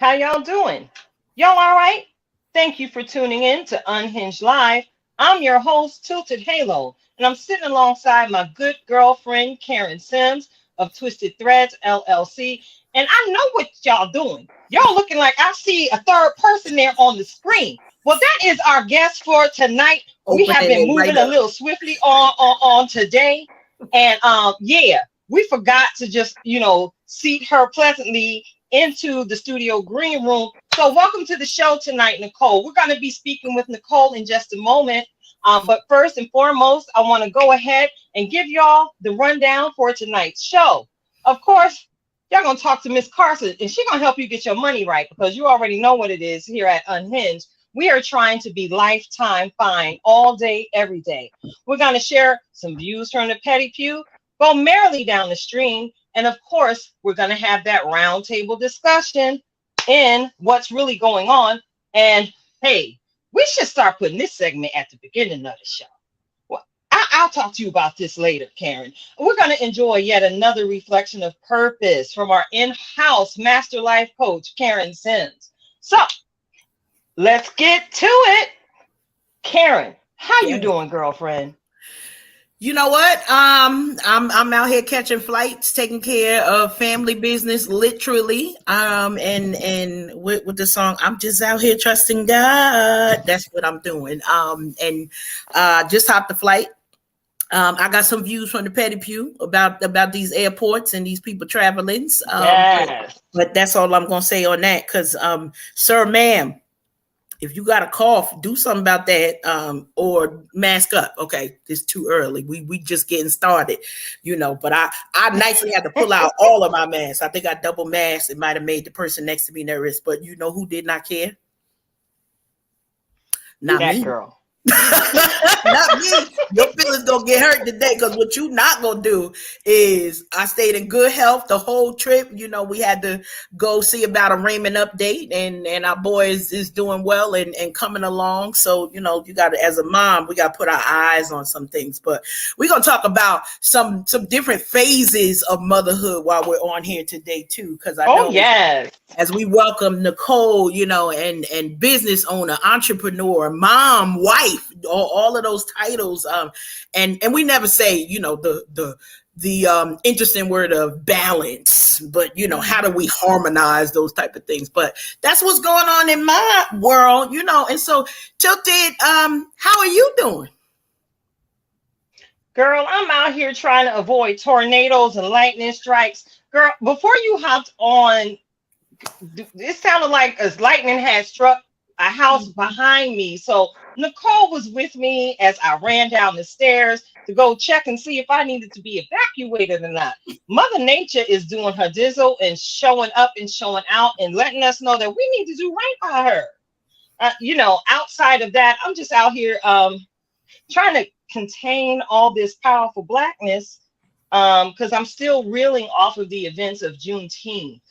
How y'all doing? Y'all all right? Thank you for tuning in to Unhinged Live. I'm your host, Tilted Halo, and I'm sitting alongside my good girlfriend, Karen Sims of Twisted Threads LLC. And I know what y'all doing. Y'all looking like I see a third person there on the screen. Well, that is our guest for tonight. We have Opening been it right moving a up. little swiftly on today. And yeah, we forgot to just, seat her pleasantly into the studio green room. So welcome to the show tonight, Nicole. We're going to be speaking with Nicole in just a moment. But first and foremost, I want to go ahead and give y'all the rundown for tonight's show. Of course, y'all going to talk to Miss Carson, and she's going to help you get your money right because you already know what it is here at Unhinged. We are trying to be lifetime fine all day, every day. We're going to share some views from the petty pew, go merrily down the stream, and of course, we're going to have that roundtable discussion in what's really going on. And hey, we should start putting this segment at the beginning of the show. Well, I'll talk to you about this later, Karen. We're going to enjoy yet another reflection of purpose from our in-house master life coach, Karen Sims. So let's get to it. Karen, how you Yes. doing, girlfriend? You know what? I'm out here catching flights, taking care of family business, literally. And with the song, I'm just out here trusting God. That's what I'm doing. And just hopped the flight. I got some views from the petty pew about these airports and these people traveling. Yes. But that's all I'm gonna say on that. Because, sir, ma'am, if you got a cough, do something about that, or mask up. Okay, it's too early. We just getting started, But I nicely had to pull out all of my masks. I think I double masked. It might have made the person next to me nervous, but you know who did not care? Not That me. girl. Not me. Your feelings gonna get hurt today because what you not gonna do is I stayed in good health the whole trip. We had to go see about a Raymond update, and our boy is doing well and coming along. So you got to, as a mom, we got to put our eyes on some things. But we're gonna talk about some different phases of motherhood while we're on here today too, because I know Yes. as we welcome Nicole, and business owner, entrepreneur, mom, wife, all of those titles. And we never say, the interesting word of balance, but how do we harmonize those type of things? But that's what's going on in my world, And so, Tilted, how are you doing? Girl, I'm out here trying to avoid tornadoes and lightning strikes. Girl, before you hopped on, it sounded like as lightning had struck a house behind me. So Nicole was with me as I ran down the stairs to go check and see if I needed to be evacuated or not. Mother Nature is doing her dizzle and showing up and showing out and letting us know that we need to do right by her. Outside of that, I'm just out here trying to contain all this powerful blackness because I'm still reeling off of the events of Juneteenth.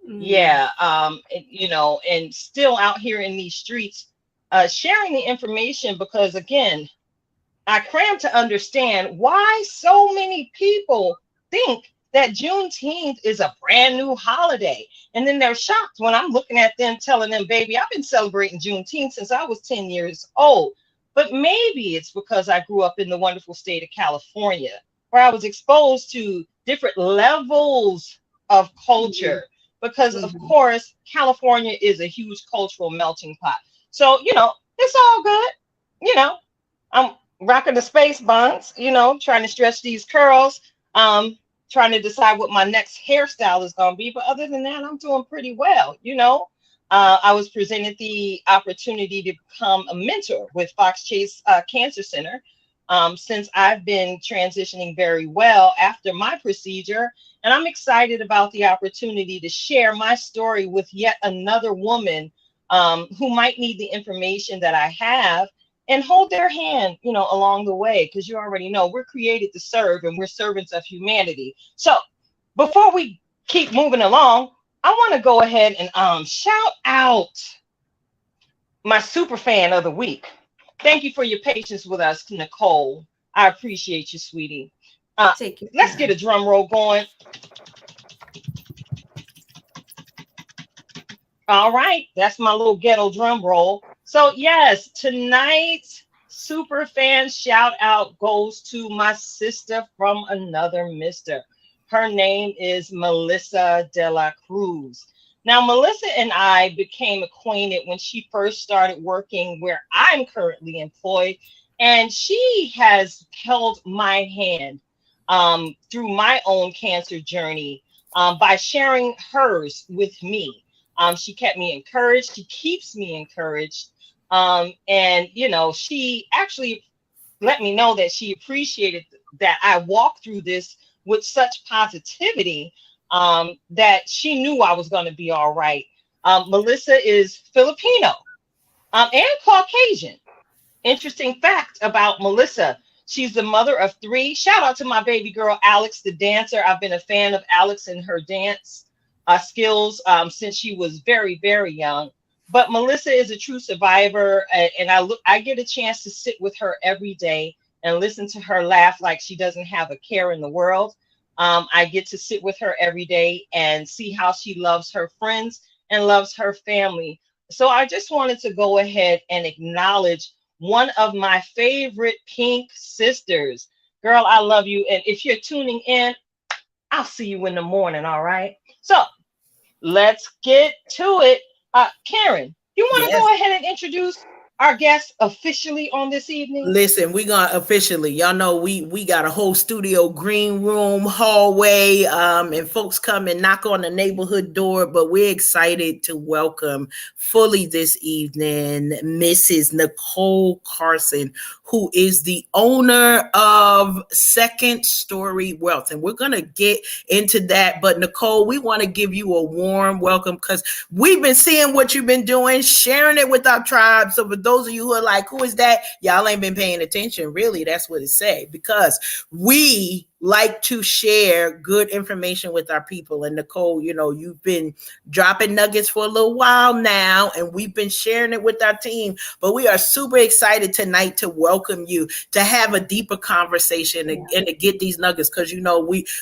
Yeah, and still out here in these streets, sharing the information because, again, I cram to understand why so many people think that Juneteenth is a brand new holiday. And then they're shocked when I'm looking at them, telling them, baby, I've been celebrating Juneteenth since I was 10 years old. But maybe it's because I grew up in the wonderful state of California, where I was exposed to different levels of culture. Because, of course, California is a huge cultural melting pot. So, it's all good. I'm rocking the space buns, trying to stretch these curls, trying to decide what my next hairstyle is going to be. But other than that, I'm doing pretty well. I was presented the opportunity to become a mentor with Fox Chase Cancer Center. Since I've been transitioning very well after my procedure. And I'm excited about the opportunity to share my story with yet another woman who might need the information that I have and hold their hand, along the way. Because you already know we're created to serve and we're servants of humanity. So before we keep moving along, I want to go ahead and shout out my super fan of the week. Thank you for your patience with us, Nicole. I appreciate you, sweetie. Let's get a drum roll going. All right, that's my little ghetto drum roll. So yes, tonight super fan shout out goes to my sister from another mister. Her name is Melissa de la Cruz. Now, Melissa and I became acquainted when she first started working where I'm currently employed, and she has held my hand through my own cancer journey by sharing hers with me. She kept me encouraged. She keeps me encouraged. And, she actually let me know that she appreciated that I walked through this with such positivity, that she knew I was going to be all right. Melissa is Filipino, and Caucasian. Interesting fact about Melissa. She's the mother of three. Shout out to my baby girl, Alex, the dancer. I've been a fan of Alex and her dance skills since she was very, very young. But Melissa is a true survivor, and I get a chance to sit with her every day and listen to her laugh like she doesn't have a care in the world. I get to sit with her every day and see how she loves her friends and loves her family. So I just wanted to go ahead and acknowledge one of my favorite pink sisters. Girl, I love you. And if you're tuning in, I'll see you in the morning. All right. So let's get to it. Karen, you want to Yes. go ahead and introduce our guest officially on this evening? Listen, we gonna officially, y'all know we got a whole studio, green room, hallway, and folks come and knock on the neighborhood door. But we're excited to welcome fully this evening Mrs. Nicole Carson, who is the owner of Second Story Wealth, and we're gonna get into that. But Nicole, we want to give you a warm welcome because we've been seeing what you've been doing, sharing it with our tribe. So for those of you who are like, who is that? Y'all ain't been paying attention. Really, that's what it say, because we like to share good information with our people. And Nicole, you've been dropping nuggets for a little while now, and we've been sharing it with our team. But we are super excited tonight to welcome you to have a deeper conversation and to get these nuggets, because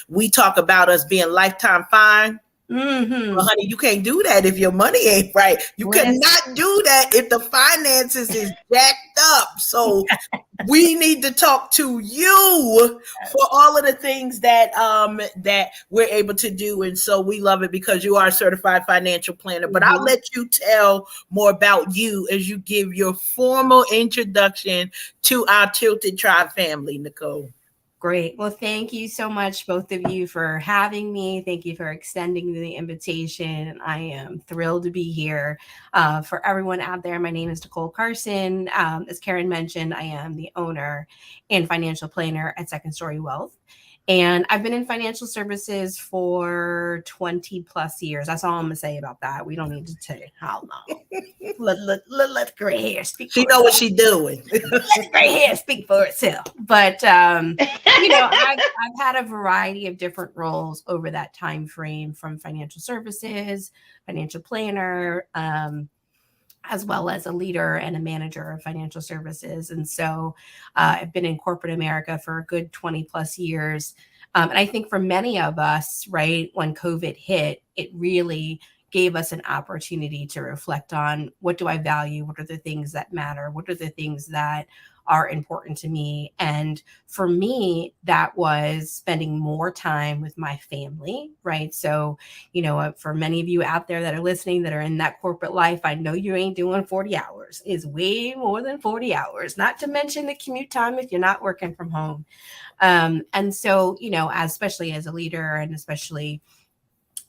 we talk about us being lifetime fine. Mm-hmm. Well, honey, you can't do that if your money ain't right. You cannot do that if the finances is jacked up. So we need to talk to you for all of the things that we're able to do. And so we love it because you are a certified financial planner. But I'll let you tell more about you as you give your formal introduction to our Tilted Tribe family, Nicole. Great. Well, thank you so much, both of you, for having me. Thank you for extending the invitation. I am thrilled to be here. For everyone out there, my name is Nicole Carson. As Karen mentioned, I am the owner and financial planner at Second Story Wealth. And I've been in financial services for 20 plus years. That's all I'm going to say about that. We don't need to tell you how long. Let gray hair speak for itself. She know what she's doing. Let gray hair speak for itself. But, I've had a variety of different roles over that time frame, from financial services, financial planner, as well as a leader and a manager of financial services. And so I've been in corporate America for a good 20 plus years. And I think for many of us, right, when COVID hit, it really gave us an opportunity to reflect on, what do I value? What are the things that matter? What are the things that are important to me? And for me, that was spending more time with my family, right? So, for many of you out there that are listening that are in that corporate life, I know you ain't doing 40 hours. It's way more than 40 hours, not to mention the commute time if you're not working from home. And so, especially as a leader, and especially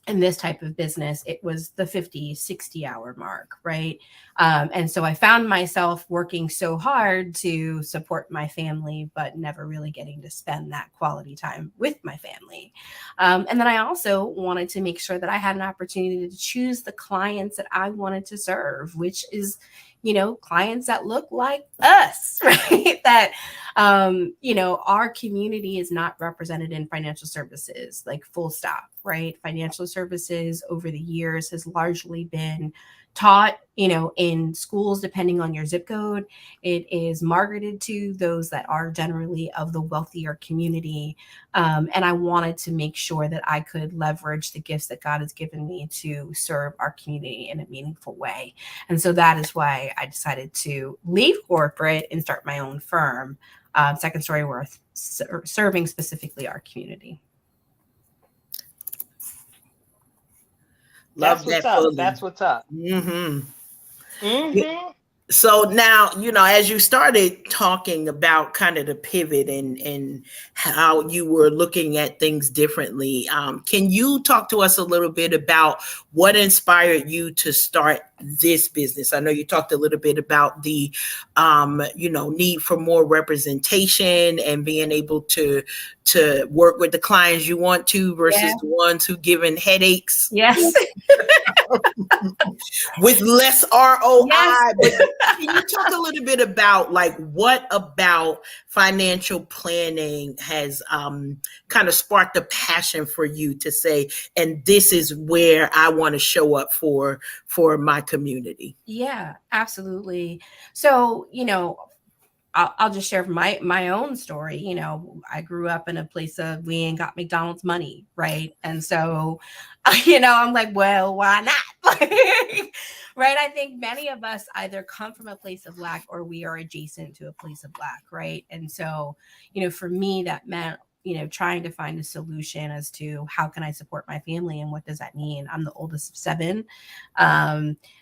in this type of business, it was the 50, 60 hour mark, right? And so I found myself working so hard to support my family, but never really getting to spend that quality time with my family. And then I also wanted to make sure that I had an opportunity to choose the clients that I wanted to serve, which is, clients that look like us, right? That, our community is not represented in financial services, like full stop, right? Financial services over the years has largely been taught, in schools, depending on your zip code. It is marketed to those that are generally of the wealthier community. And I wanted to make sure that I could leverage the gifts that God has given me to serve our community in a meaningful way. And so that is why I decided to leave corporate and start my own firm, Second Story Worth, serving specifically our community. Love That's that what's up. fully. That's what's up. Mm-hmm. Mm-hmm. So now, as you started talking about kind of the pivot and how you were looking at things differently, can you talk to us a little bit about what inspired you to start this business? I know you talked a little bit about the, need for more representation and being able to work with the clients you want to versus the ones who giving headaches. Yes. With less ROI. Yes. But can you talk a little bit about what about financial planning has kind of sparked a passion for you to say, and this is where I want to show up for my community? Yeah, absolutely. So, I'll just share my own story. I grew up in a place of we ain't got McDonald's money, right? And so, I'm like, well, why not? Right? I think many of us either come from a place of lack or we are adjacent to a place of lack, right? And so, for me, that meant trying to find a solution as to how can I support my family and what does that mean? I'm the oldest of 7.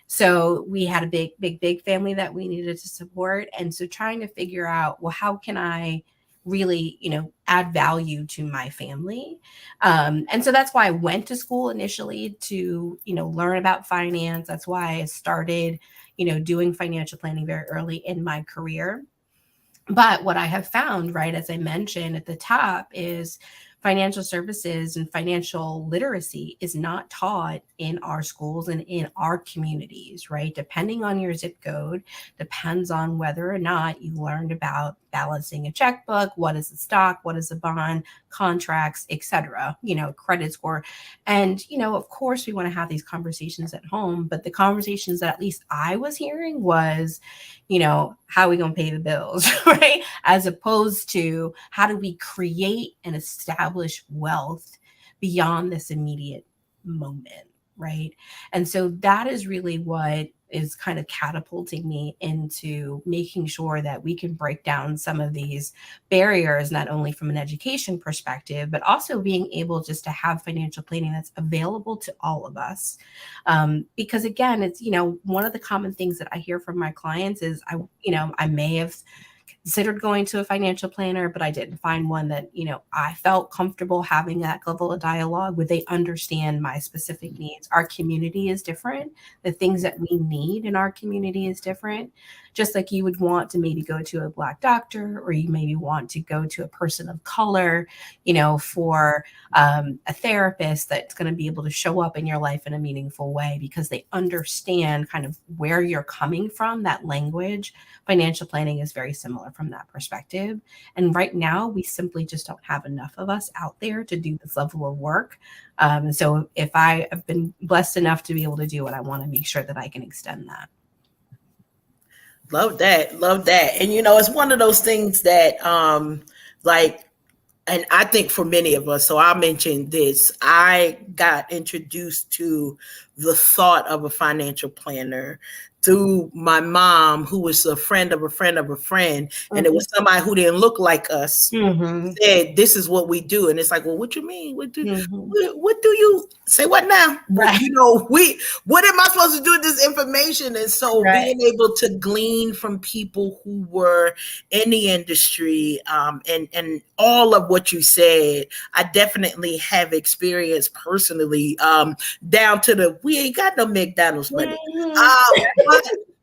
So we had a big family that we needed to support. And so trying to figure out, well, how can I really, add value to my family? And so that's why I went to school initially to, learn about finance. That's why I started, doing financial planning very early in my career. But what I have found, right, as I mentioned at the top, is financial services and financial literacy is not taught in our schools and in our communities, right? Depending on your zip code, depends on whether or not you learned about balancing a checkbook, what is a stock, what is a bond, contracts, etc., credit score. And, of course, we want to have these conversations at home, but the conversations that at least I was hearing was, how are we going to pay the bills, right? As opposed to how do we create and establish wealth beyond this immediate moment, right? And so that is really what is kind of catapulting me into making sure that we can break down some of these barriers, not only from an education perspective, but also being able just to have financial planning that's available to all of us. Because again, it's, one of the common things that I hear from my clients is I may have considered going to a financial planner, but I didn't find one that, I felt comfortable having that level of dialogue where they understand my specific needs. Our community is different. The things that we need in our community is different. Just like you would want to maybe go to a Black doctor, or you maybe want to go to a person of color, for a therapist that's going to be able to show up in your life in a meaningful way because they understand kind of where you're coming from, that language. Financial planning is very similar from that perspective. And right now, we simply just don't have enough of us out there to do this level of work. And so if I have been blessed enough to be able to do it, I want to make sure that I can extend that. Love that. Love that. And, it's one of those things that, and I think for many of us, so I'll mention this, I got introduced to the thought of a financial planner through my mom, who was a friend of a friend of a friend. Mm-hmm. And it was somebody who didn't look like us, mm-hmm. said, this is what we do. And it's like, well, what you mean? What do you say? What now? Right. What am I supposed to do with this information? And so being able to glean from people who were in the industry, and all of what you said, I definitely have experienced personally, down to we ain't got no McDonald's money.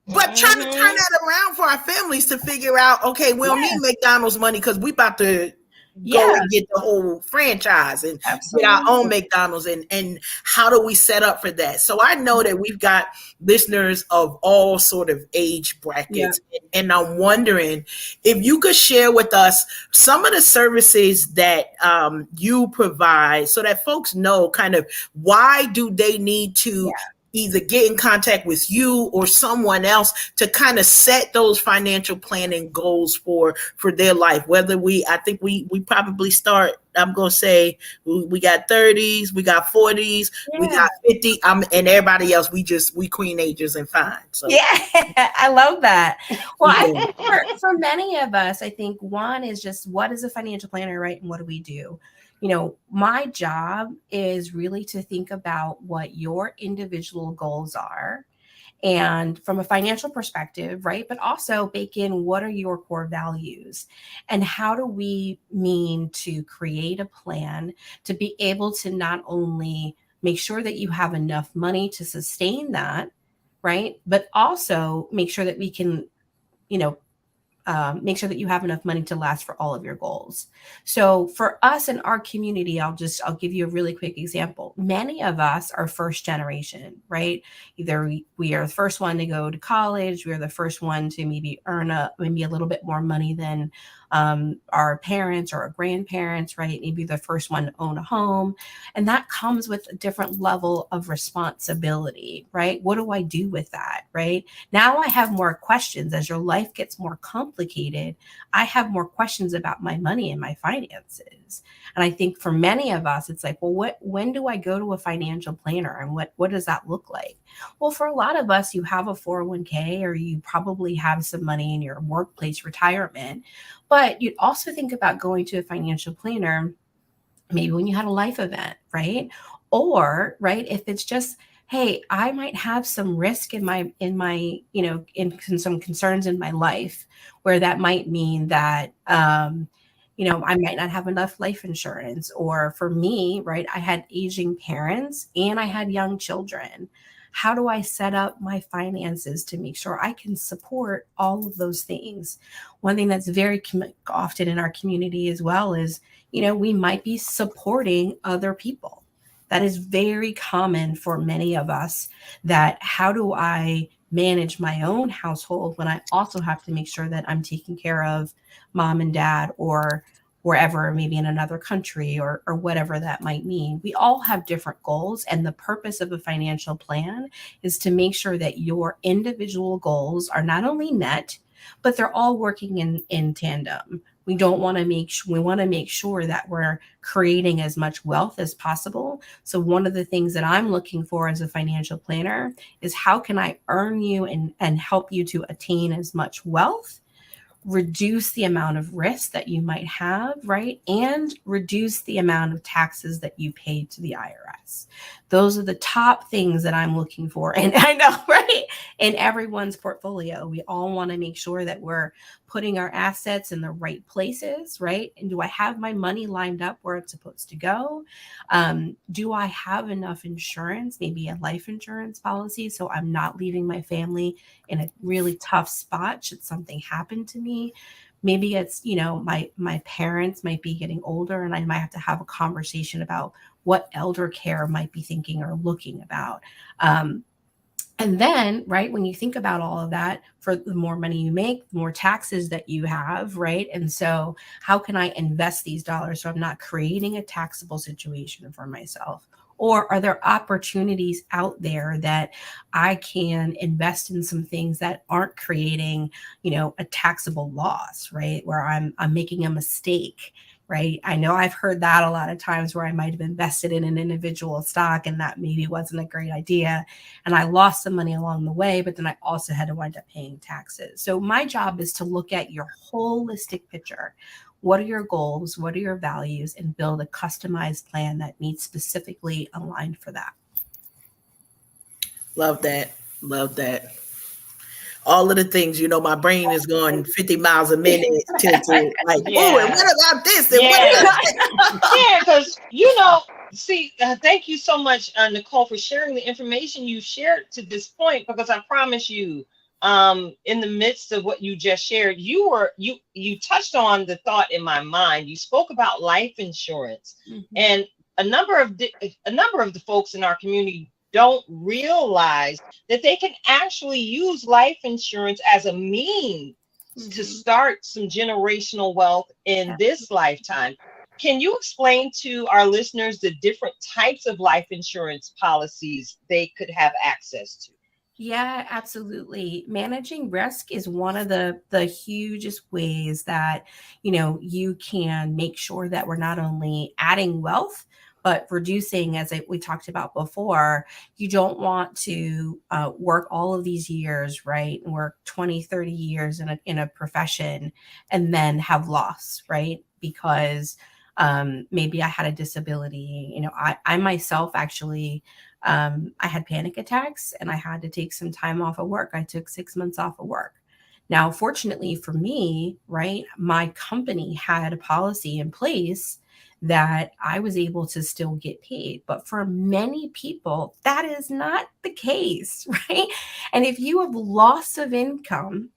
But trying to turn that around for our families to figure out, okay, we don't need McDonald's money because we about to go Yeah, and get the whole franchise and get our own absolutely. McDonald's, and how do we set up for that? So I know that we've got listeners of all sort of age Yeah. brackets, and I'm wondering if you could share with us some of the services that you provide, so that folks know kind of why do they need to either get in contact with you or someone else to kind of set those financial planning goals for their life. Whether I think we probably start, I'm going to say we got 30s, we got 40s, we Yeah. got 50, and everybody else, we queen agers and fine. So Yeah, I love that. Well, I yeah. think for many of us, I think one is just, what is a financial planner, right? And what do we do? My job is really to think about what your individual goals are, and from a financial perspective, right? But also bake in, what are your core values, and how do we mean to create a plan to be able to not only make sure that you have enough money to sustain that, right? But also make sure that we can, you know, make sure that you have enough money to last for all of your goals. So for us in our community, I'll give you a really quick example. Many of us are first generation, right? Either we are the first one to go to college, we are the first one to maybe earn maybe a little bit more money than our parents or our grandparents, right? Maybe the first one to own a home. And that comes with a different level of responsibility, right? What do I do with that, right? Now I have more questions. As your life gets more complicated, I have more questions about my money and my finances. And I think for many of us, it's like, well, when do I go to a financial planner, and what does that look like? Well, for a lot of us, you have a 401k, or you probably have some money in your workplace retirement. But you'd also think about going to a financial planner maybe when you had a life event, right? Or, right, if it's just, hey, I might have some risk in some concerns in my life, where that might mean that I might not have enough life insurance. Or for me, right, I had aging parents and I had young children. How do I set up my finances to make sure I can support all of those things? One thing that's very often in our community as well is, we might be supporting other people. That is very common for many of us. That how do I manage my own household when I also have to make sure that I'm taking care of mom and dad, or wherever, maybe in another country, or whatever that might mean. We all have different goals. And the purpose of a financial plan is to make sure that your individual goals are not only met, but they're all working in tandem. We want to make sure that we're creating as much wealth as possible. So one of the things that I'm looking for as a financial planner is, how can I earn you and help you to attain as much wealth, reduce the amount of risk that you might have, right? And reduce the amount of taxes that you pay to the IRS. Those are the top things that I'm looking for. And I know, right? In everyone's portfolio, we all want to make sure that we're putting our assets in the right places, right? And do I have my money lined up where it's supposed to go? Do I have enough insurance, maybe a life insurance policy, so I'm not leaving my family in a really tough spot should something happen to me? Maybe it's, my parents might be getting older, and I might have to have a conversation about what elder care might be thinking or looking about. And then, right, when you think about all of that, for the more money you make, the more taxes that you have, right? And so how can I invest these dollars so I'm not creating a taxable situation for myself? Or are there opportunities out there that I can invest in, some things that aren't creating, a taxable loss, right? Where I'm making a mistake, right? I know I've heard that a lot of times, where I might have invested in an individual stock and that maybe wasn't a great idea, and I lost some money along the way, but then I also had to wind up paying taxes. So my job is to look at your holistic picture. What are your goals? What are your values? And build a customized plan that meets specifically aligned for that. Love that. Love that. All of the things, my brain is going 50 miles a minute to like, oh, and Yeah. what about this? And what Yeah. about Yeah, because see, thank you so much, Nicole, for sharing the information you shared to this point. Because I promise you, in the midst of what you just shared, you touched on the thought in my mind. You spoke about life insurance, Mhm. and a number of the folks in our community don't realize that they can actually use life insurance as a means to Mhm. start some generational wealth in this lifetime. Can you explain to our listeners the different types of life insurance policies they could have access to? Yeah, absolutely. Managing risk is one of the hugest ways that, you can make sure that we're not only adding wealth, but reducing, as we talked about before. You don't want to work all of these years, right? And work 20, 30 years in a profession and then have loss, right? Because maybe I had a disability. I myself actually, I had panic attacks and I had to take some time off of work. I took 6 months off of work. Now, fortunately for me, right, my company had a policy in place that I was able to still get paid. But for many people, that is not the case, right? And if you have loss of income,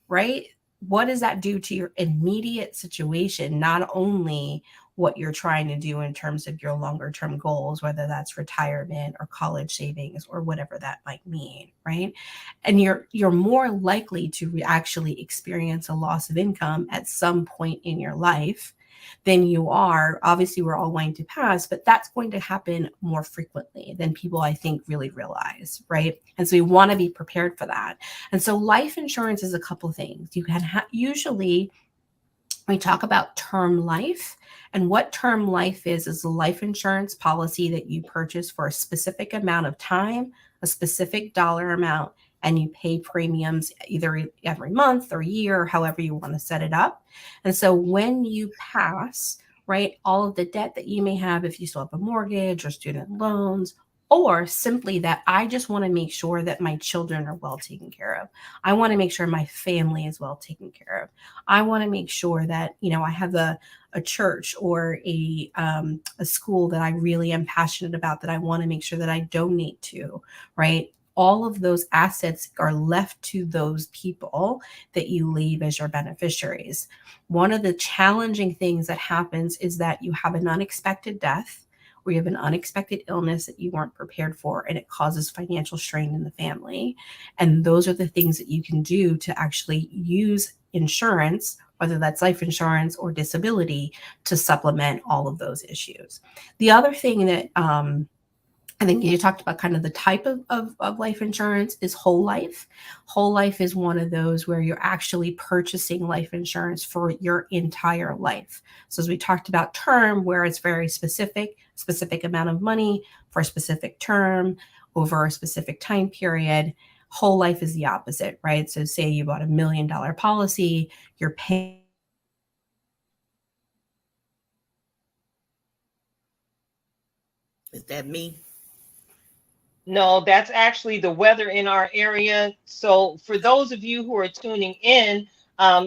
right, what does that do to your immediate situation? Not only what you're trying to do in terms of your longer term goals, whether that's retirement or college savings or whatever that might mean, right? And you're more likely to actually experience a loss of income at some point in your life than you are. Obviously, we're all going to pass, but that's going to happen more frequently than people, I think, really realize, right? And so we want to be prepared for that. And so life insurance is a couple things. You can usually, we talk about term life, and what term life is a life insurance policy that you purchase for a specific amount of time, a specific dollar amount, and you pay premiums either every month or year, however you want to set it up. And so when you pass, right, all of the debt that you may have, if you still have a mortgage or student loans, or simply that I just want to make sure that my children are well taken care of. I want to make sure my family is well taken care of. I want to make sure that, I have a church or a school that I really am passionate about, that I want to make sure that I donate to, right? All of those assets are left to those people that you leave as your beneficiaries. One of the challenging things that happens is that you have an unexpected death, or you have an unexpected illness that you weren't prepared for, and it causes financial strain in the family. And those are the things that you can do to actually use insurance, whether that's life insurance or disability, to supplement all of those issues. The other thing that I think you talked about kind of the type of life insurance is whole life. Whole life is one of those where you're actually purchasing life insurance for your entire life. So as we talked about term, where it's very specific amount of money for a specific term over a specific time period. Whole life is the opposite, right? So say you bought $1 million policy, you're paying Is that me? No, that's actually the weather in our area. So, for those of you who are tuning in,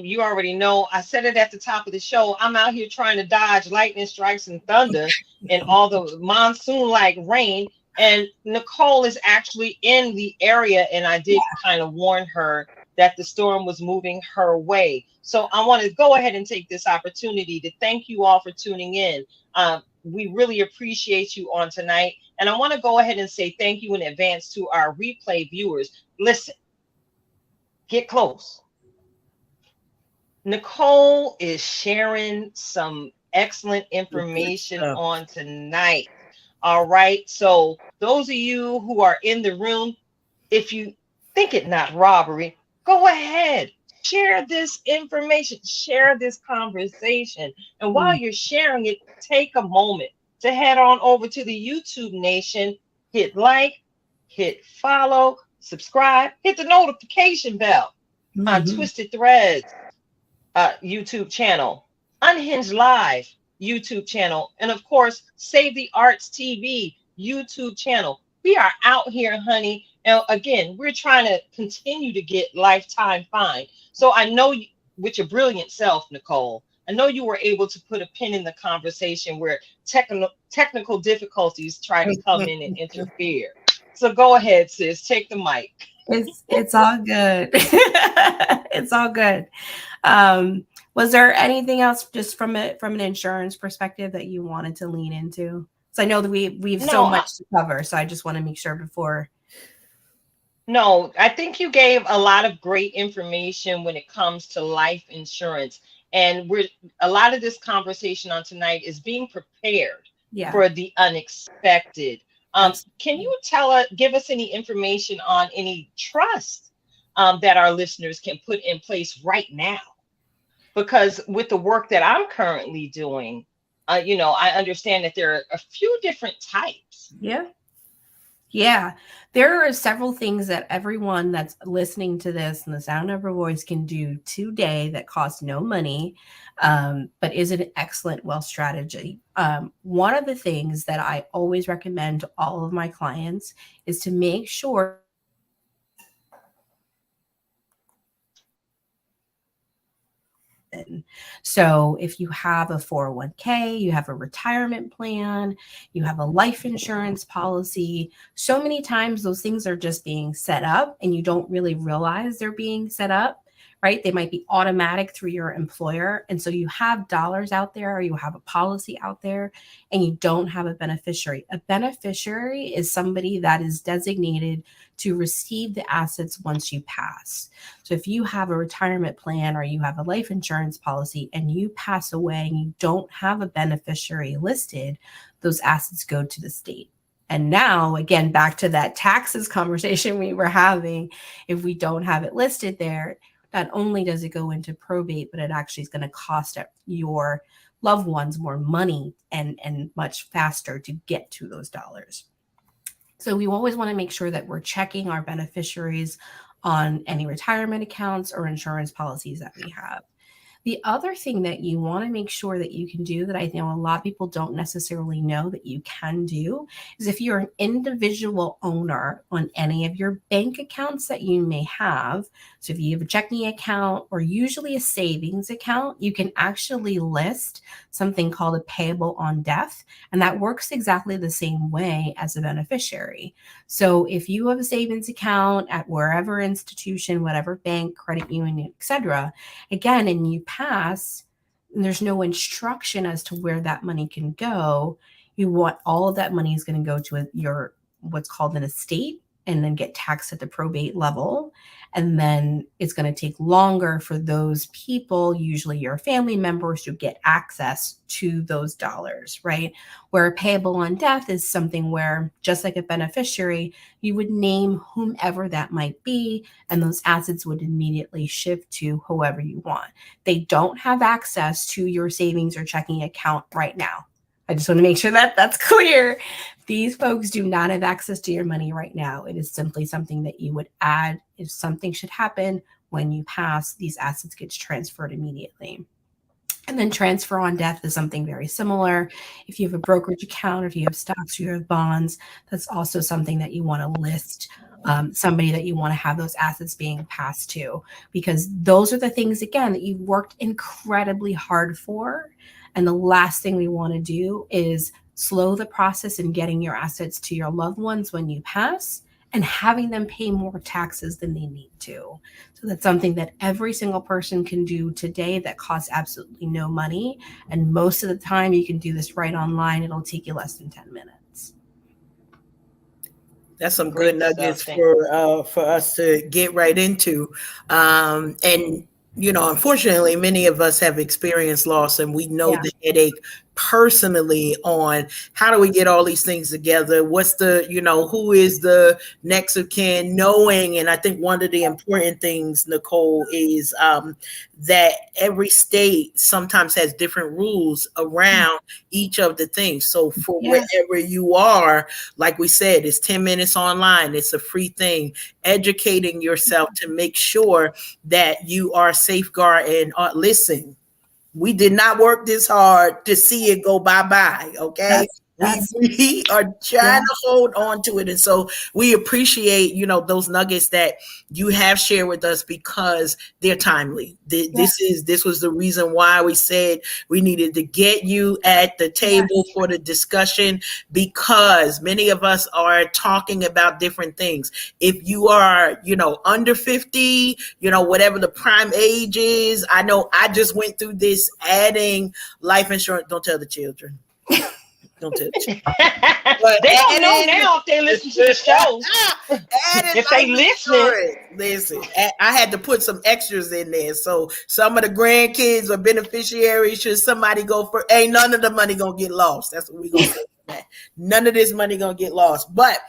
you already know I said it at the top of the show. I'm out here trying to dodge lightning strikes and thunder and all the monsoon like rain. And Nicole is actually in the area, and I did kind of warn her that the storm was moving her way. So, I want to go ahead and take this opportunity to thank you all for tuning in. We really appreciate you on tonight. And I want to go ahead and say thank you in advance to our replay viewers. Listen, get close. Nicole is sharing some excellent Good information stuff. on tonight. All right. So, those of you who are in the room, if you think it not robbery, go ahead. Share this information, share this conversation. And while Mm. you're sharing it, take a moment to head on over to the YouTube Nation, hit like, hit follow, subscribe, hit the notification bell on Mhm. Twisted Threads YouTube channel, Unhinged Live YouTube channel, and of course, Save the Arts TV YouTube channel. We are out here, honey. And again, we're trying to continue to get lifetime fine. So I know with your brilliant self, Nicole, I know you were able to put a pin in the conversation where technical difficulties try to come in and interfere. So go ahead, sis, take the mic. It's all good. It's all good. Was there anything else just from an insurance perspective that you wanted to lean into? So I know that we've so No, much to cover, so I just want to make sure before. no, I think you gave a lot of great information when it comes to life insurance. And we're a lot of this conversation on tonight is being prepared Yeah, for the unexpected. Can absolutely. you give us any information on any trust that our listeners can put in place right now? Because with the work that I'm currently doing, I understand that there are a few different types. Yeah. Yeah, there are several things that everyone that's listening to this and the sound of her voice can do today that cost no money, but is an excellent wealth strategy. One of the things that I always recommend to all of my clients is to make sure in. So if you have a 401k, you have a retirement plan, you have a life insurance policy, so many times those things are just being set up and you don't really realize they're being set up, right? They might be automatic through your employer. And so you have dollars out there or you have a policy out there and you don't have a beneficiary. A beneficiary is somebody that is designated to receive the assets once you pass. So if you have a retirement plan or you have a life insurance policy and you pass away and you don't have a beneficiary listed, those assets go to the state. And now, again, back to that taxes conversation we were having, if we don't have it listed there, not only does it go into probate, but it actually is going to cost your loved ones more money and much faster to get to those dollars. So we always want to make sure that we're checking our beneficiaries on any retirement accounts or insurance policies that we have. The other thing that you want to make sure that you can do that I know a lot of people don't necessarily know that you can do is if you're an individual owner on any of your bank accounts that you may have. So if you have a checking account or usually a savings account, you can actually list something called a payable on death. And that works exactly the same way as a beneficiary. So if you have a savings account at wherever institution, whatever bank, credit union, etc., again, and you pass, and there's no instruction as to where that money can go, you want all of that money is going to go to your what's called an estate and then get taxed at the probate level. And then it's going to take longer for those people, usually your family members, to get access to those dollars, right? Where a payable on death is something where, just like a beneficiary, you would name whomever that might be, and those assets would immediately shift to whoever you want. They don't have access to your savings or checking account right now. I just want to make sure that that's clear. These folks do not have access to your money right now. It is simply something that you would add if something should happen when you pass. These assets get transferred immediately. And then transfer on death is something very similar. If you have a brokerage account, if you have stocks, you have bonds, that's also something that you want to list. Somebody that you want to have those assets being passed to, because those are the things, again, that you've worked incredibly hard for. And the last thing we want to do is slow the process in getting your assets to your loved ones when you pass and having them pay more taxes than they need to. So that's something that every single person can do today that costs absolutely no money. And most of the time you can do this right online. It'll take you less than 10 minutes. That's some good Great nuggets stuff. for us to get right into. And unfortunately, many of us have experienced loss, and we know Yeah. the headache personally on how do we get all these things together? What's who is the next of kin? Knowing, and I think one of the important things, Nicole, is that every state sometimes has different rules around each of the things. So for wherever you are, like we said, it's 10 minutes online. It's a free thing. Educating yourself to make sure that you are safeguard and listen. We did not work this hard to see it go bye-bye, okay? We are trying to hold on to it. And so we appreciate, those nuggets that you have shared with us because they're timely. This was the reason why we said we needed to get you at the table for the discussion, because many of us are talking about different things. If you are, under 50, whatever the prime age is, I know I just went through this adding life insurance. Don't tell the children. Don't tell the children. But they don't know now if they listen to the show. If they listen, I had to put some extras in there. So some of the grandkids or beneficiaries, should somebody go for, ain't none of the money gonna get lost. That's what we gonna say. None of this money gonna get lost. But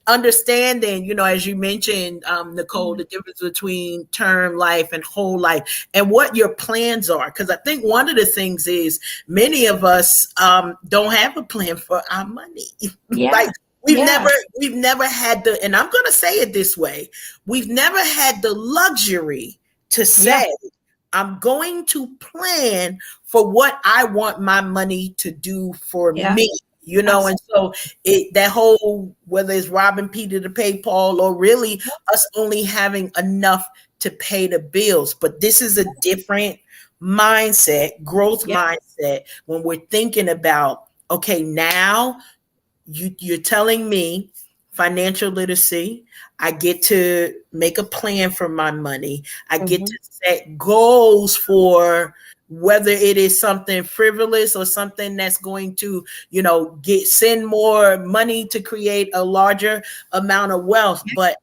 understanding, as you mentioned, Nicole, the difference between term life and whole life and what your plans are. Because I think one of the things is many of us don't have a plan for our money. Like we've never had the, and I'm going to say it this way, we've never had the luxury to say, I'm going to plan for what I want my money to do for me. And so that whole, whether it's robbing Peter to pay Paul, or really us only having enough to pay the bills. But this is a different mindset, growth mindset, when we're thinking about, okay, now you're telling me financial literacy. I get to make a plan for my money. I get to set goals for whether it is something frivolous or something that's going to, send more money to create a larger amount of wealth. But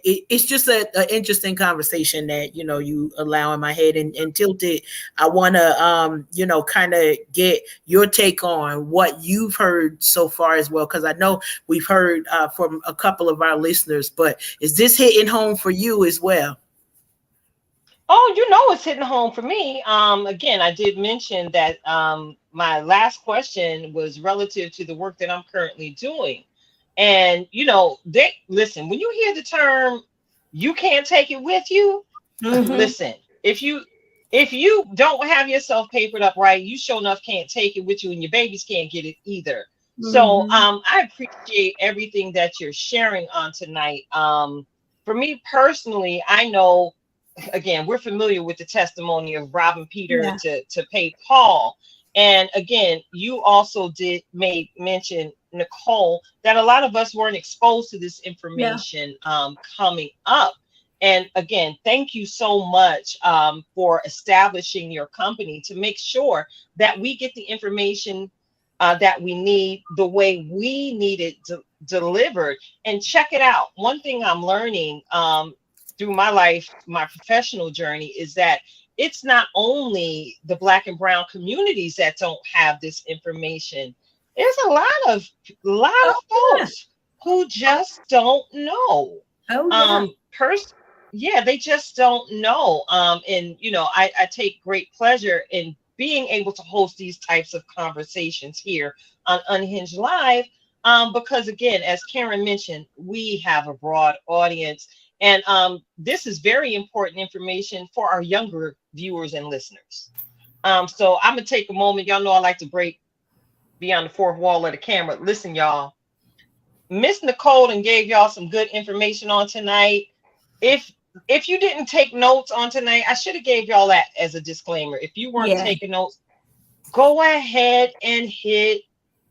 it's just an interesting conversation that, you allow in my head and tilt it. I want to, kind of get your take on what you've heard so far as well, because I know we've heard from a couple of our listeners, but is this hitting home for you as well? Oh, it's hitting home for me. Again, I did mention that my last question was relative to the work that I'm currently doing. And, they listen, when you hear the term, you can't take it with you. Listen, if you don't have yourself papered up right, you sure enough can't take it with you, and your babies can't get it either. So I appreciate everything that you're sharing on tonight. For me personally, I know, again, we're familiar with the testimony of robbing Peter to pay Paul. And again, you also made mention, Nicole, that a lot of us weren't exposed to this information coming up. And again, thank you so much for establishing your company to make sure that we get the information that we need the way we need it delivered. And check it out. One thing I'm learning through my life, my professional journey, is that it's not only the Black and brown communities that don't have this information. There's a lot of folks who just don't know. They just don't know. And I take great pleasure in being able to host these types of conversations here on Unhinged Live, because again, as Karen mentioned, we have a broad audience. And this is very important information for our younger viewers and listeners. So I'm going to take a moment. Y'all know I like to break beyond the fourth wall of the camera. Listen, y'all. Miss Nicole and gave y'all some good information on tonight. If you didn't take notes on tonight, I should have gave y'all that as a disclaimer. If you weren't taking notes, go ahead and hit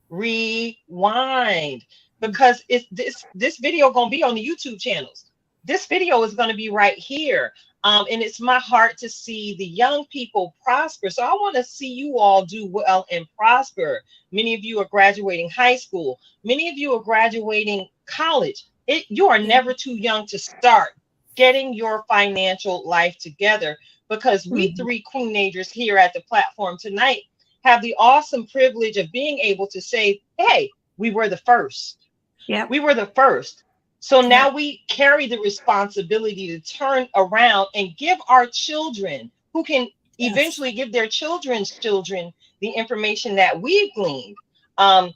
rewind, because this video going to be on the YouTube channels. This video is going to be right here. And it's my heart to see the young people prosper. So I want to see you all do well and prosper. Many of you are graduating high school. Many of you are graduating college. You are never too young to start getting your financial life together, because we three queenagers here at the platform tonight have the awesome privilege of being able to say, hey, we were the first. We were the first. So now we carry the responsibility to turn around and give our children, who can eventually give their children's children, the information that we've gleaned,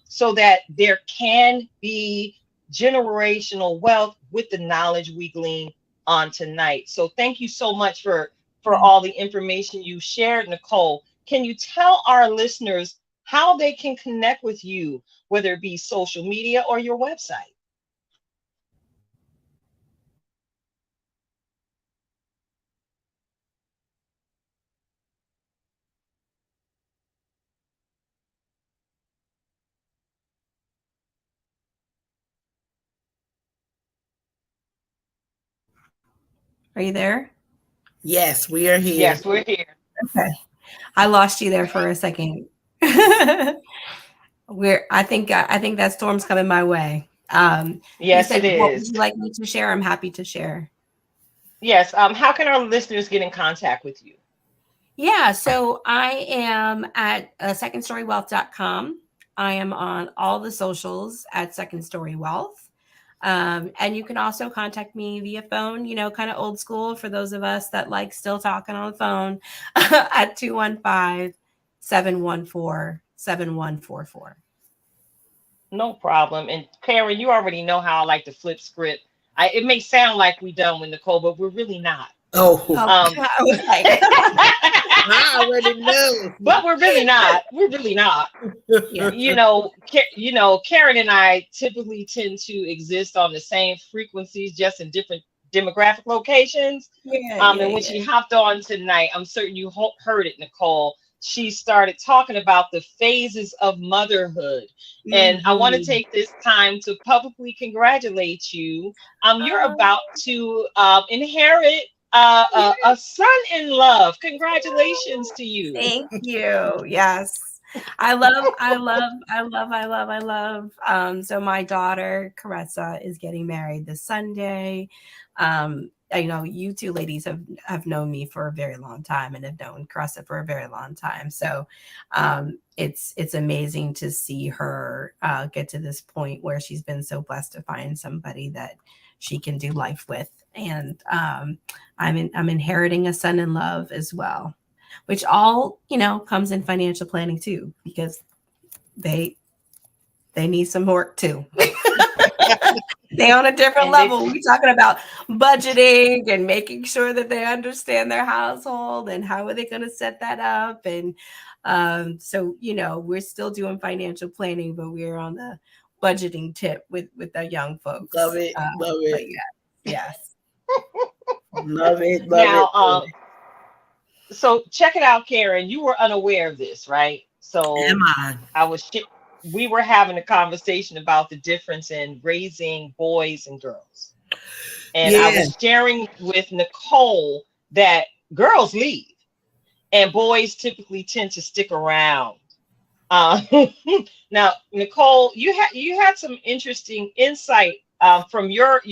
so that there can be generational wealth with the knowledge we glean on tonight. So thank you so much for all the information you shared, Nicole. Can you tell our listeners how they can connect with you, whether it be social media or your website. Are you there? Yes, we are here. Yes, we're here. Okay. I lost you there for a second. I think that storm's coming my way. You Yes, it said, what would is. you like me to share? I'm happy to share. Yes. How can our listeners get in contact with you? Yeah, so I am at secondstorywealth.com. I am on all the socials at Second Story Wealth. And you can also contact me via phone, kind of old school for those of us that like still talking on the phone at 215-714-7144. No problem. And Karen, you already know how I like to flip script. It may sound like we done with Nicole, but we're really not. Oh, Oh, Um, I was like, I already know. but we're really not. We're really not. yeah, Karen and I typically tend to exist on the same frequencies, just in different demographic locations. yeah, And yeah, when yeah. she hopped on tonight, I'm certain you heard it, Nicole. She started talking about the phases of motherhood. And I want to Mhm. take this time to publicly congratulate you. You're about Oh, to inherit a son in love. Congratulations to you. thank you. Yes. I love. So my daughter, Caressa, is getting married this Sunday. I know you two ladies have known me for a very long time and have known Caressa for a very long time. So it's amazing to see her get to this point where she's been so blessed to find somebody that she can do life with. And I'm inheriting a son in love as well, which all comes in financial planning too, because they need some work too. They on a different And they level. We're talking about budgeting and making sure that they understand their household and how are they going to set that up. And so we're still doing financial planning, but we're on the budgeting tip with our young Love folks. it. Love But it. yes. Love it. Love it. now so check it out, Karen. You were unaware of this, right? Am So I? I was we were having a conversation about the difference in raising boys and girls. And I Yeah. was sharing with Nicole that girls leave and boys typically tend to stick around. Uh, now, Nicole, you had some interesting insight from your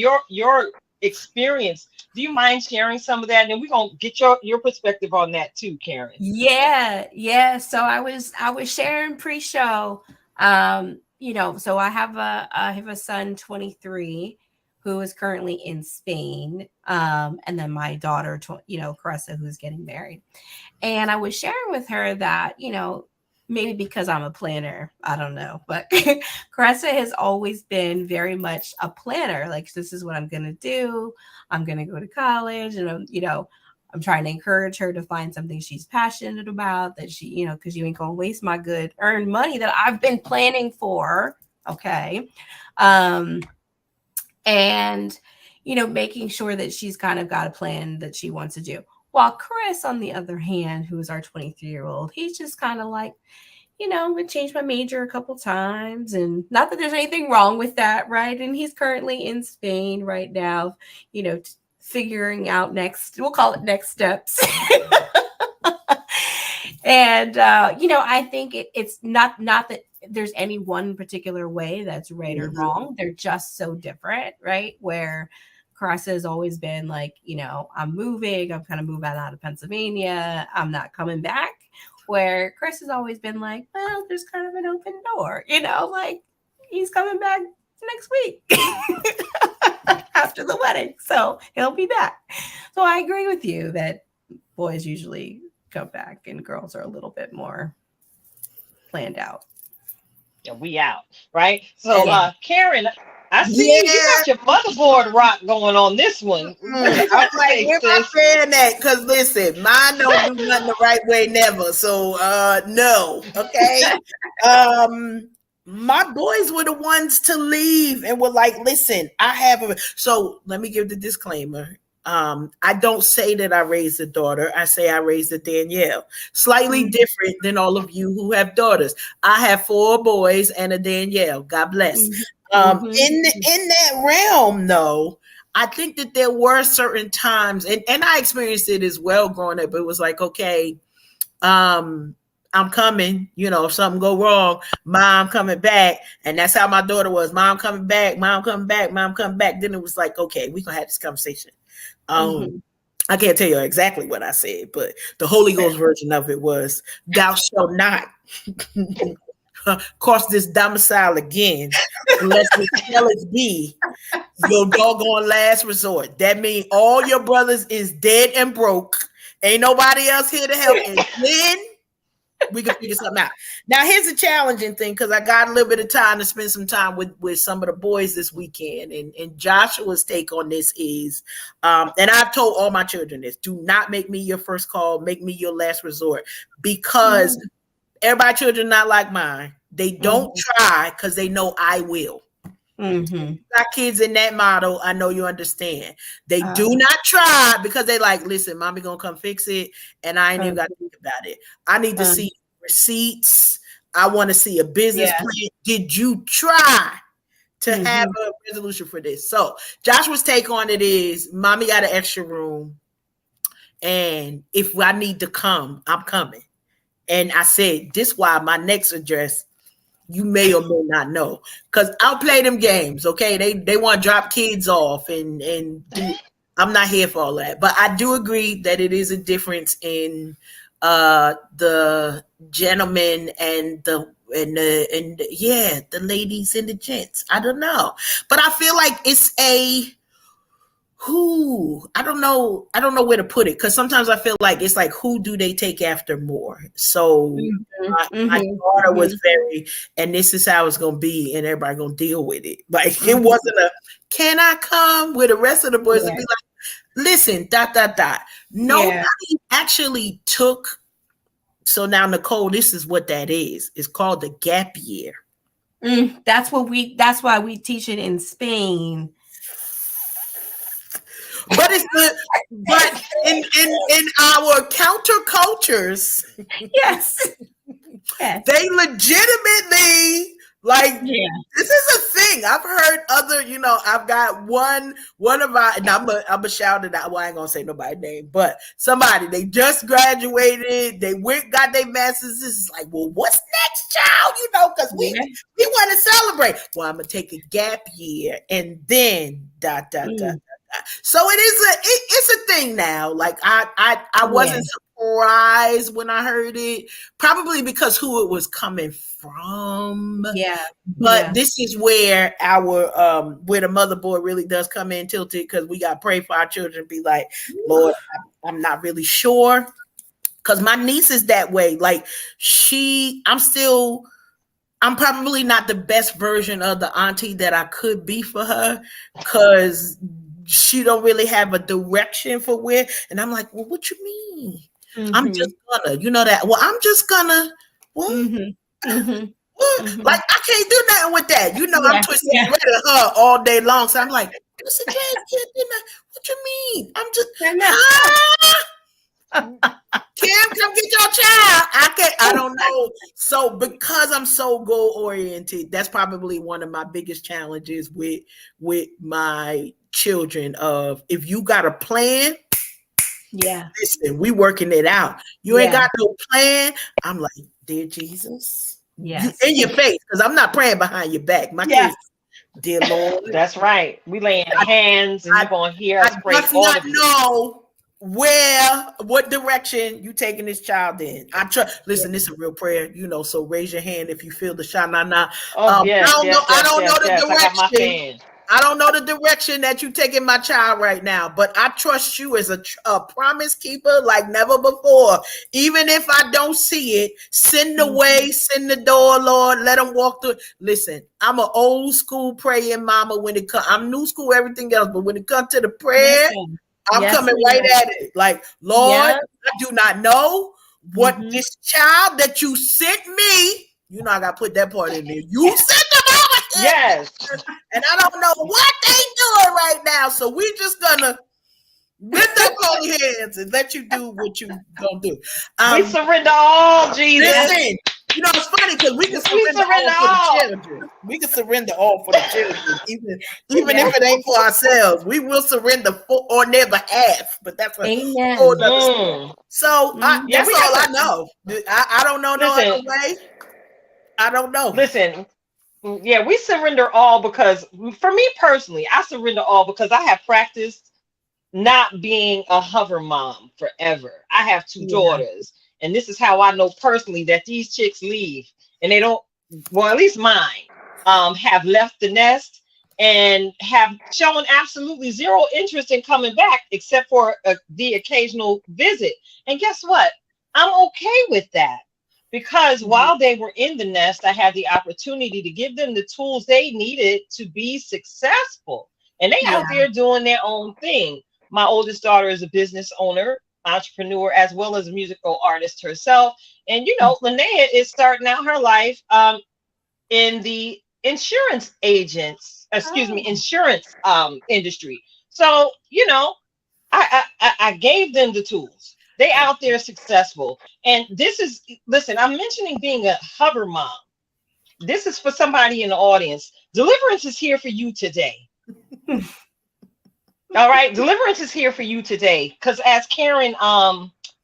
experience. Do you mind sharing some of that? And then we're gonna get your perspective on that too, Karen. Yeah. So I was sharing pre-show. So I have a son, 23, who is currently in Spain. And then my daughter, Caressa, who's getting married. And I was sharing with her that, maybe because I'm a planner, I don't know, but Caressa has always been very much a planner. Like, this is what I'm going to do. I'm going to go to college and, I'm trying to encourage her to find something she's passionate about, that she, because you ain't going to waste my good earned money that I've been planning for. Okay. Um, and, making sure that she's kind of got a plan that she wants to do. While Chris, on the other hand, who is our 23-year-old, he's just kind of like, I changed my major a couple times, and not that there's anything wrong with that, right? And he's currently in Spain right now, figuring out we'll call it next steps. And I think it's not that there's any one particular way that's right or wrong. They're just so different, right? Where Caressa has always been like, I'm moving, I'm kind of moving out of Pennsylvania, I'm not coming back. Where Chris has always been like, well, there's kind of an open door, like he's coming back next week after the wedding. So he'll be back. So I agree with you that boys usually come back and girls are a little bit more planned out. Yeah, we out, right? So, Yeah. Karen, I see you. You got your motherboard rock going on this one. I'm like, where am I saying that? Because listen, mine don't do nothing the right way, never. So no. Okay. My boys were the ones to leave and were like, listen, I have a so let me give the disclaimer. I don't say that I raised a daughter. I say I raised a Danielle. Slightly different than all of you who have daughters. I have 4 boys and a Danielle. God bless. In that realm, though, I think that there were certain times, and I experienced it as well growing up. It was like, okay, I'm coming, if something go wrong, mom coming back. And that's how my daughter was. Mom coming back, mom coming back, mom coming back. Then it was like, okay, we're gonna have this conversation. I can't tell you exactly what I said, but the Holy Ghost version of it was, thou shalt not cross this domicile again unless we tell it be your doggone last resort. That means all your brothers is dead and broke. Ain't nobody else here to help. And then we can figure something out. Now, here's a challenging thing, because I got a little bit of time to spend some time with some of the boys this weekend. And Joshua's take on this is, and I've told all my children this, do not make me your first call, make me your last resort, because everybody's children not like mine. They don't try because they know I will. Got kids in that model. I know you understand. They do not try because they like, listen, mommy gonna come fix it, and I ain't even got to think about it. I need to see receipts. I want to see a business plan. Did you try to have a resolution for this? So Joshua's take on it is, mommy got an extra room, and if I need to come, I'm coming. And I said, this why my next address, you may or may not know, because I'll play them games. Okay, they want to drop kids off and do. I'm not here for all that, but I do agree that it is a difference in the gentlemen and the ladies and the gents. I don't know, but I feel like it's I don't know where to put it, because sometimes I feel like it's like, who do they take after more? So my daughter was very, and this is how it's gonna be, and everybody gonna deal with it. Like it wasn't a, can I come with the rest of the boys and be like, listen, ... Nobody actually took. So now, Nicole, this is what that is. It's called the gap year. That's why we teach it in Spain. But in our countercultures, yes, they legitimately this is a thing. I've heard other, I've got one of our, and I'm a shout it out. Well, I ain't gonna say nobody's name, but somebody, they just graduated, they got their masters. This is like, well, what's next, child? Because we want to celebrate. Well, I'm gonna take a gap year and then ... So it's a thing now. Like I wasn't surprised when I heard it, probably because who it was coming from. But this is where where the motherboard really does come in tilted, because we got to pray for our children. Be like, Lord, I'm not really sure, because my niece is that way. Like I'm probably not the best version of the auntie that I could be for her, because she don't really have a direction for where. And I'm like, well, what you mean? I'm just gonna, that. Well, I'm just gonna. What? Like, I can't do nothing with that. I'm twisting rid of her all day long. So I'm like, what you mean? I'm just. Kim, come get your child. I don't know. So because I'm so goal oriented, that's probably one of my biggest challenges with my children. Of, if you got a plan, listen, we working it out. You ain't got no plan. I'm like, dear Jesus, you in your face, because I'm not praying behind your back. My kids, dear Lord, that's right. We laying hands, and you're gonna hear us pray. I not know what direction you taking this child in. Listen, this is a real prayer, so raise your hand if you feel the sha-na-na. I don't know the direction. I don't know the direction that you taking my child right now, but I trust you as a promise keeper like never before. Even if I don't see it, send the way, send the door, Lord. Let them walk through. Listen, I'm an old school praying mama when it comes. I'm new school, everything else, but when it comes to the prayer, I'm coming right at it. Like, Lord, I do not know what this child that you sent me. You know, I got to put that part in there. You sent them over here. Yes. And I don't know what they doing right now. So we just gonna lift up our hands and let you do what you gonna do. We surrender all, Jesus. Listen, you know, it's funny because we can surrender all for the children. We can surrender all for the children, even if it ain't for ourselves. We will surrender for on their behalf. But that's what. So that's all I know. I don't know no other way. I don't know. Listen. Yeah, we surrender all because for me personally, I surrender all because I have practiced not being a hover mom forever. I have two daughters, and this is how I know personally that these chicks leave and they don't, well, at least mine, have left the nest and have shown absolutely zero interest in coming back except for the occasional visit. And guess what? I'm okay with that. Because while they were in the nest, I had the opportunity to give them the tools they needed to be successful. And they out there doing their own thing. My oldest daughter is a business owner, entrepreneur, as well as a musical artist herself. And, you know, Linnea is starting out her life in the insurance insurance industry. So, you know, I gave them the tools. They out there successful. And this is, listen, I'm mentioning being a hover mom. This is for somebody in the audience. Deliverance is here for you today. All right. Deliverance is here for you today. Because as Karen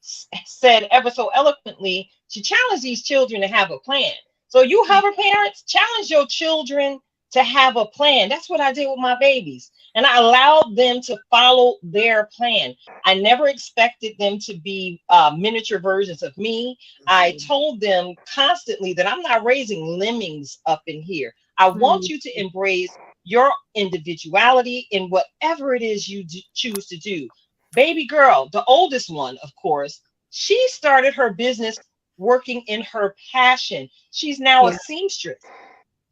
said ever so eloquently, she challenged these children to have a plan. So you hover parents, challenge your children to have a plan. That's what I did with my babies. And I allowed them to follow their plan. I never expected them to be miniature versions of me. I told them constantly that I'm not raising lemmings up in here. I want you to embrace your individuality in whatever it is you choose to do. Baby girl, the oldest one, of course, she started her business working in her passion. She's now a seamstress.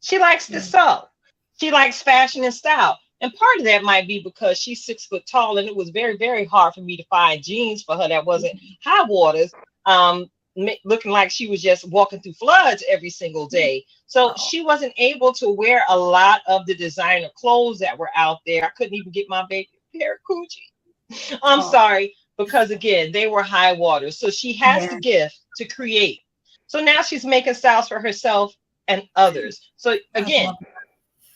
She likes to sew. She likes fashion and style. And part of that might be because she's 6 foot tall, and it was very, very hard for me to find jeans for her that wasn't high waters, looking like she was just walking through floods every single day. So she wasn't able to wear a lot of the designer clothes that were out there. I couldn't even get my baby a pair of Coochie. I'm sorry, because again, they were high waters. So she has the gift to create. So now she's making styles for herself and others. So again,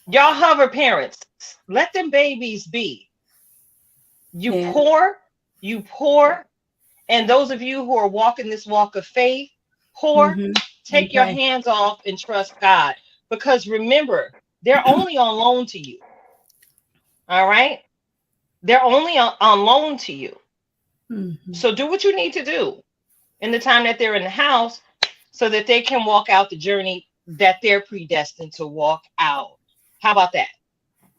y'all hover parents, let them babies be. You pour. And those of you who are walking this walk of faith, pour, take your hands off and trust God. Because remember, they're only on loan to you. All right? They're only on loan to you. So do what you need to do in the time that they're in the house so that they can walk out the journey that they're predestined to walk out. How about that?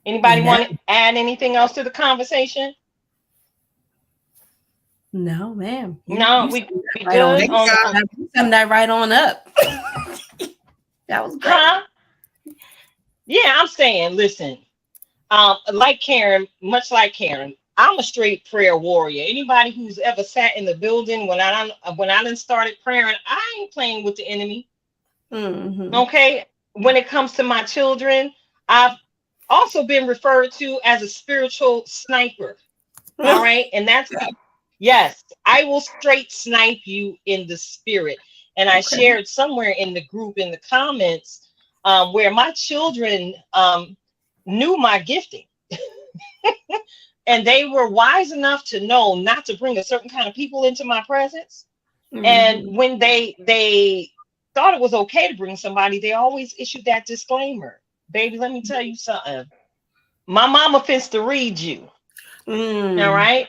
Anybody want to add anything else to the conversation? No, ma'am. No, we good. Sum that right on up. That was great. Huh? Yeah, I'm saying, listen, like Karen, much like Karen, I'm a straight prayer warrior. Anybody who's ever sat in the building when I done started praying, I ain't playing with the enemy. Okay? When it comes to my children, I've also been referred to as a spiritual sniper. All right? And that's, yes, I will straight snipe you in the spirit. And I shared somewhere in the group, in the comments, where my children knew my gifting. And they were wise enough to know not to bring a certain kind of people into my presence. And when they thought it was okay to bring somebody, they always issued that disclaimer. Baby, let me tell you something. My mama fins to read you. All right?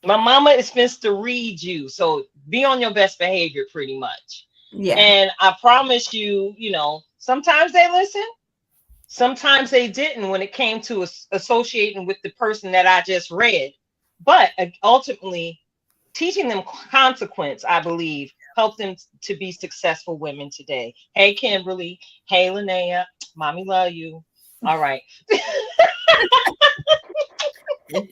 My mama is fins to read you. So be on your best behavior pretty much. Yeah. And I promise you, you know, sometimes they listen. Sometimes they didn't when it came to associating with the person that I just read. But ultimately, teaching them consequence, I believe, helped them to be successful women today. Hey, Kimberly. Hey, Linnea. Mommy, love you. All right.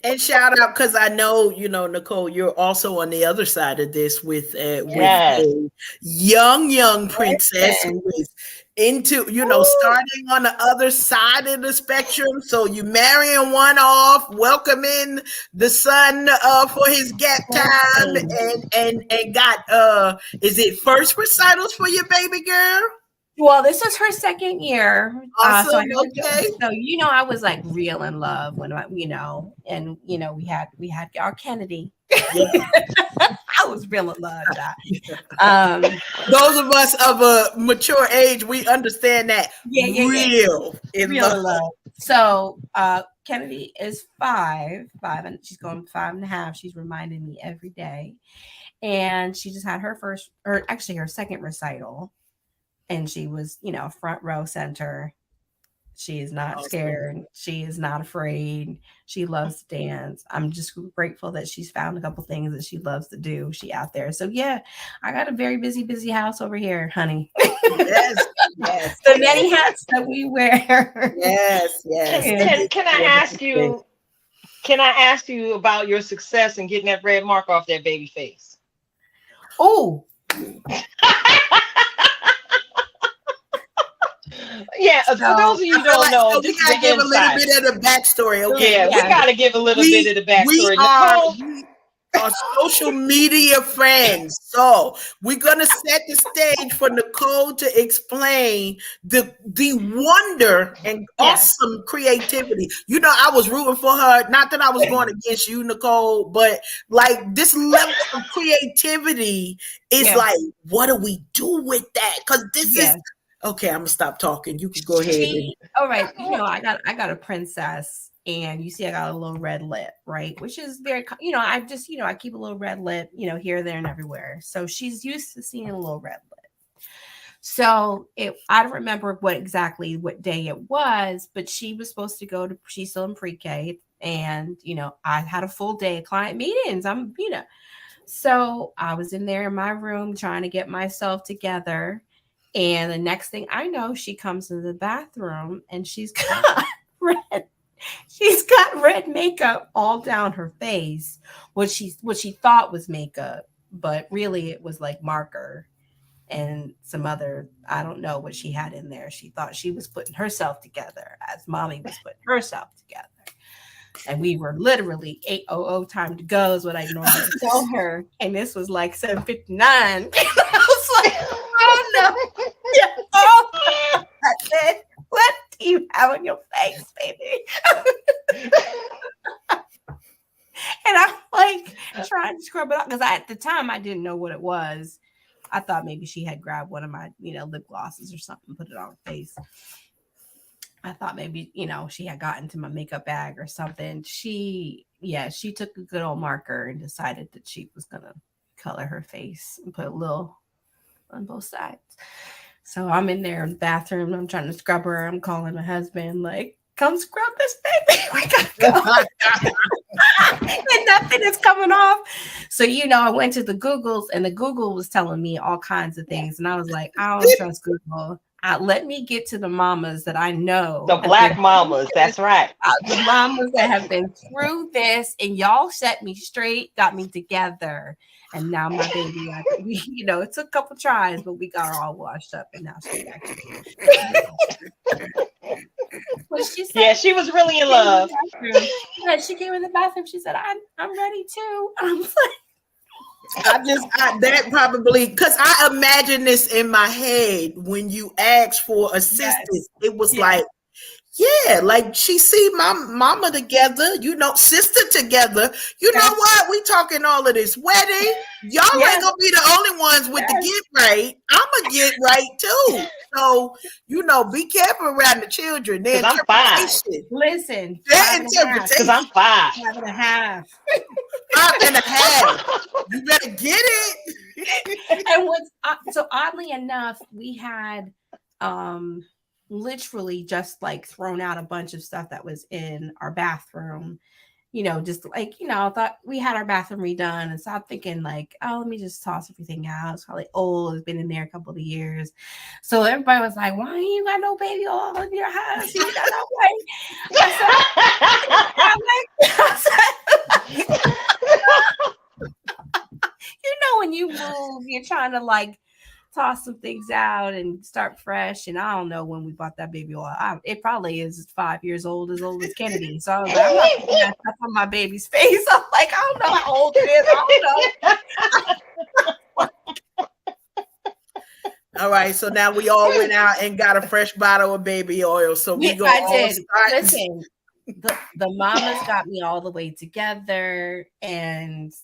And shout out, because I know, Nicole, you're also on the other side of this with Yes. a young princess Listen. who is into, Woo. starting on the other side of the spectrum. So you marrying one off, welcoming the son for his gap time, Listen. and got is it first recitals for your baby girl? Well, this is her second year. So I Awesome. had to go. Okay. So I was like real in love when and we had our Kennedy. Yeah. I was real in love, child. Those of us of a mature age, we understand that Yeah. real in Real love. in love. So Kennedy is five, and she's going 5.5. She's reminding me every day. And she just had her second recital. And she was, front row center. She is not Awesome. scared. She is not afraid. She loves to dance. I'm just grateful that she's found a couple things that she loves to do. She out there. So yeah, I got a very busy house over here, honey. Yes. The many hats that we wear. Yes. Can I ask you? Can I ask you about your success in getting that red mark off that baby face? Oh. Yeah, for those of you who don't know, so this we gotta is give the a little inside. bit of the backstory. Okay. Yeah, we got to give a little bit of the backstory. We are social media friends. So we're gonna set the stage for Nicole to explain the wonder and awesome creativity. I was rooting for her. Not that I was going against you, Nicole, but like this level of creativity is like, what do we do with that? Because this is okay. I'm gonna stop talking. You can go ahead. All right. I got a princess, and you see I got a little red lip, right? Which is very, I just, I keep a little red lip, here, there, and everywhere. So she's used to seeing a little red lip. So I don't remember what day it was, but she was supposed to she's still in pre-K, and, I had a full day of client meetings. So I was in there in my room trying to get myself together. And the next thing I know, she comes into the bathroom and she's got red makeup all down her face. What she thought was makeup, but really it was like marker and some other, I don't know what she had in there. She thought she was putting herself together as mommy was putting herself together. And we were literally 8:00 time to go is what I normally tell her. And this was like 7:59. I was like, oh no. Yeah. Oh, I said, what do you have on your face, baby? And I'm like trying to scrub it off because at the time I didn't know what it was. I thought maybe she had grabbed one of my, lip glosses or something, put it on her face. I thought maybe, she had gotten to my makeup bag or something. She took a good old marker and decided that she was going to color her face and put a little on both sides. So I'm in there in the bathroom. I'm trying to scrub her. I'm calling my husband, like, come scrub this baby. We gotta go. And nothing is coming off. So, I went to the Googles, and the Google was telling me all kinds of things. And I was like, I don't trust Google. Let me get to the mamas that I know. The black mamas. That's right. The mamas that have been through this, and y'all set me straight, got me together. And now my baby, it took a couple tries, but we got her all washed up, and now she's back. She said, yeah, she was really in love. Yeah, she came in the bathroom. She said, I'm ready too. I was like, that probably, because I imagine this in my head when you asked for assistance. It was like, yeah, like she see my mama together, sister together. You know what? We talking all of this wedding. Y'all ain't gonna be the only ones with the get right. I'ma get right too. So, be careful around the children. Their interpretation. Listen, their interpretation. Because I'm 5. 5.5. 5.5. You better get it. And so oddly enough, we had literally just like thrown out a bunch of stuff that was in our bathroom. Just like, I thought we had our bathroom redone. And so I'm thinking like, oh, let me just toss everything out. It's probably old. It's been in there a couple of years. So everybody was like, why you got no baby oil in your house? You got no baby. When you move, you're trying to like toss some things out and start fresh. And I don't know when we bought that baby oil. It probably is 5 years old as Kennedy. So I was like, I'm not putting that stuff on my baby's face. I'm like, I don't know how old it is. I don't know. All right, so now we all went out and got a fresh bottle of baby oil. So we go. I did. Listen, the mamas got me all the way together, and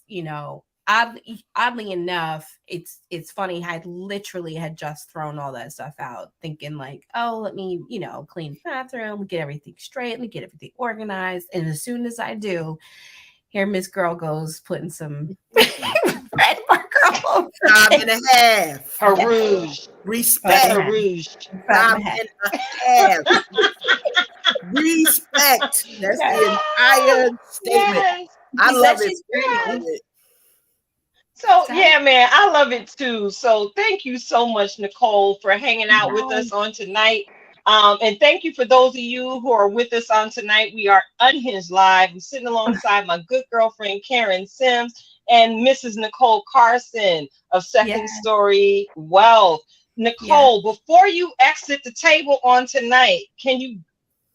oddly enough, it's funny. I literally had just thrown all that stuff out, thinking like, oh, let me, clean the bathroom, get everything straight, let me get everything organized. And as soon as I do, here Miss Girl goes putting some red marker all over 5.5. Her rouge. Respect. Her rouge. 5.5. Respect. That's the entire statement. Yes. I love it. So yeah, man, I love it too. So thank you so much, Nicole, for hanging out with us on tonight. And thank you for those of you who are with us on tonight. We are Unhinged Live. I'm sitting alongside my good girlfriend, Karen Sims, and Mrs. Nicole Carson of Second Story Wealth. Nicole, before you exit the table on tonight, can you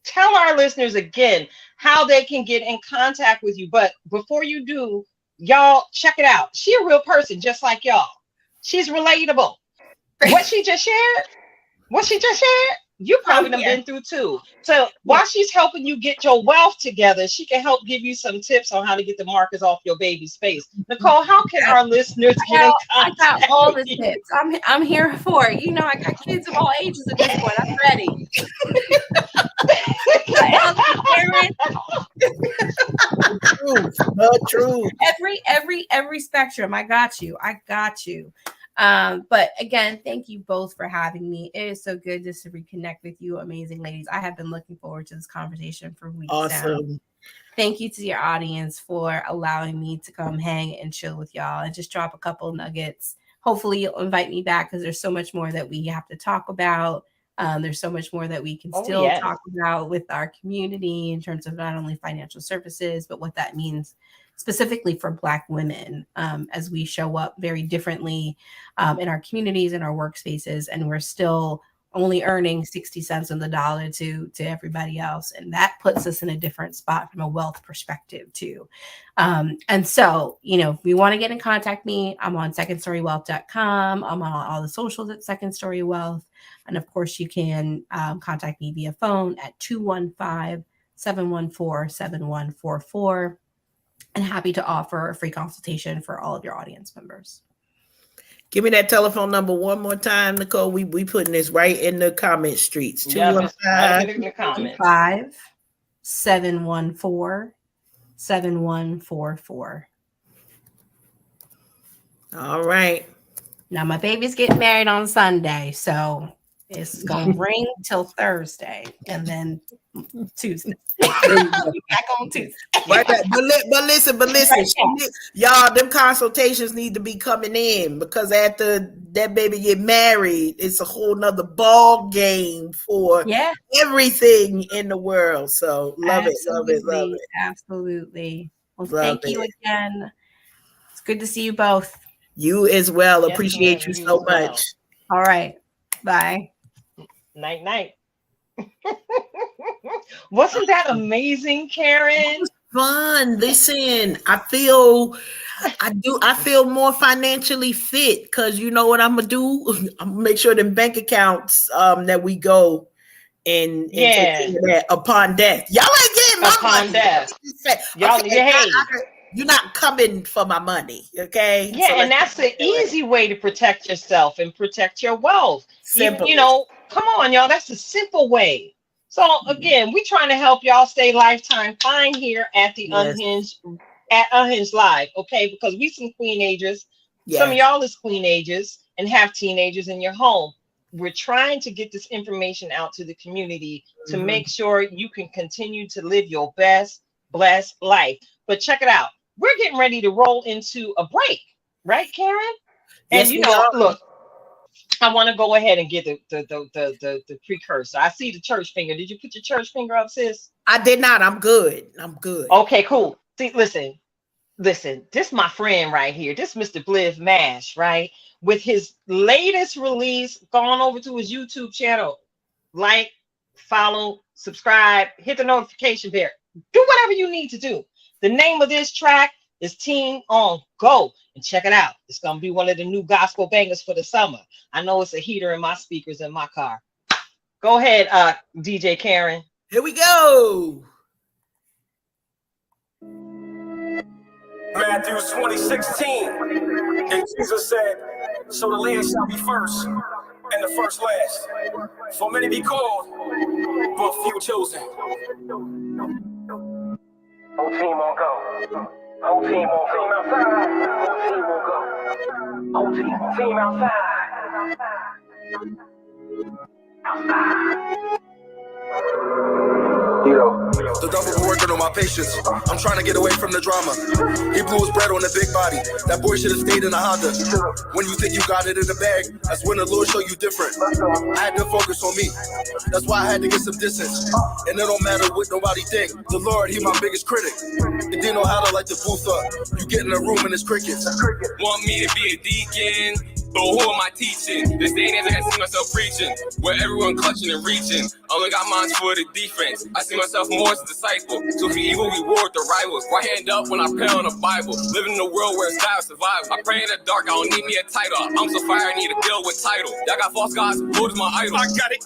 tell our listeners again how they can get in contact with you? But before you do, y'all check it out. She a real person just like y'all. She's relatable. What she just shared, you probably done been through too. So while she's helping you get your wealth together, she can help give you some tips on how to get the markers off your baby's face. Nicole, how can our listeners get in contact? I got all the tips. I'm here for it. I got kids of all ages at this point. I'm ready. True. Every spectrum. I got you. But again, thank you both for having me. It is so good just to reconnect with you, amazing ladies. I have been looking forward to this conversation for weeks now. Thank you to your audience for allowing me to come hang and chill with y'all and just drop a couple nuggets. Hopefully you'll invite me back because there's so much more that we have to talk about. There's so much more that we can still talk about with our community in terms of not only financial services, but what that means specifically for Black women as we show up very differently in our communities and our workspaces. And we're still only earning 60 cents on the dollar to everybody else. And that puts us in a different spot from a wealth perspective too. And so, if you want to get in contact with me, I'm on secondstorywealth.com. I'm on all the socials at Second Story Wealth. And of course you can contact me via phone at 215-714-7144. And happy to offer a free consultation for all of your audience members. Give me that telephone number one more time, Nicole. We putting this right in the comment streets. 215-714-7144. All right. Now my baby's getting married on Sunday, so it's gonna ring till Thursday, and then Tuesday. I'll be back on Tuesday. Right back. But listen, y'all, them consultations need to be coming in because after that baby get married, it's a whole nother ball game for everything in the world. So love it. Absolutely. Well, thank you again. It's good to see you both. You as well. Appreciate you so much. All right. Bye. Night. Wasn't that amazing, Karen? It was fun. Listen, I feel more financially fit because you know what I'm gonna do? I'm gonna make sure them bank accounts that we go and take care of that upon death. Y'all ain't getting my money. Death. Y'all, you're not coming for my money, okay? Yeah, so and that's the easy way to protect yourself and protect your wealth. Simple. Come on, y'all. That's the simple way. So again, we're trying to help y'all stay lifetime fine here at the Unhinged Live, okay? Because we some queenagers. Some of y'all is queenagers and have teenagers in your home. we're trying to get this information out to the community to Mhm. make sure you can continue to live your best blessed life. But check it out. We're getting ready to roll into a break, right, Karen? And Yes, we are. look, I want to go ahead and get the precursor. I see the church finger. Did you put your church finger up, sis? I did not. I'm good. I'm good. Okay, cool. See, listen. This my friend right here. This Mr. Bliv Mash, right? With his latest release, gone over to his YouTube channel. Like, follow, subscribe, hit the notification bell. Do whatever you need to do. The name of this track is Team on Go. And check it out. It's going to be one of the new gospel bangers for the summer. I know it's a heater in my speakers in my car. Go ahead, DJ Karen. Here we go. Matthew 20:16, and Jesus said, so the last shall be first, and the first last. For many be called, but few chosen. Whole team on go. Whole team outside. Whole team on go. Whole team outside. The devil been working on my patience. I'm trying to get away from the drama. He blew his bread on a big body. That boy should have stayed in a Honda. When you think you got it in the bag, that's when the Lord show you different. I had to focus on me. That's why I had to get some distance. And it don't matter what nobody think. The Lord, he my biggest critic. They didn't know how to light the booth up. You get in a room and it's crickets. Want me to be a deacon? But who am I teaching? This day and age I see myself preaching, where everyone clutching and reaching. Only got minds for the defense. I see myself more as a disciple. So for evil, we war with the rivals. Right hand up when I pray on the Bible. Living in a world where it's style survival. I pray in the dark, I don't need me a title. I'm so fire, I need a deal with title. Y'all got false gods, Lord is my idol. I got it,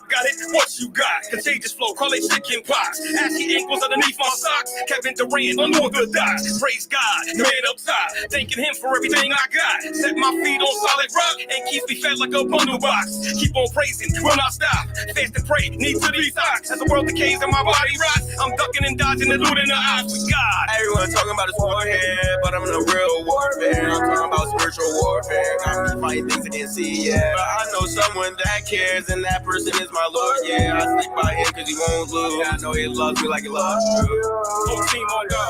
what you got? Contagious flow, call it chicken pox. Ashy ankles underneath my socks. Kevin Durant on all the dots. Praise God, the man up top. Thanking him for everything I got. Set my feet on solid rock and keeps me fed like a bundle box. Keep on praising, will not stop. Fast and pray, need to detox. As the world decays and my body rots, I'm ducking and dodging and looting the odds with God. Everyone talking about this warhead, but I'm in a real warfare. I'm talking about spiritual warfare. Got me fighting things I didn't see, yeah. But I know someone that cares, and that person is my Lord, yeah. I stick by him because he won't lose. I know he loves me like he loves you. Whole team on go.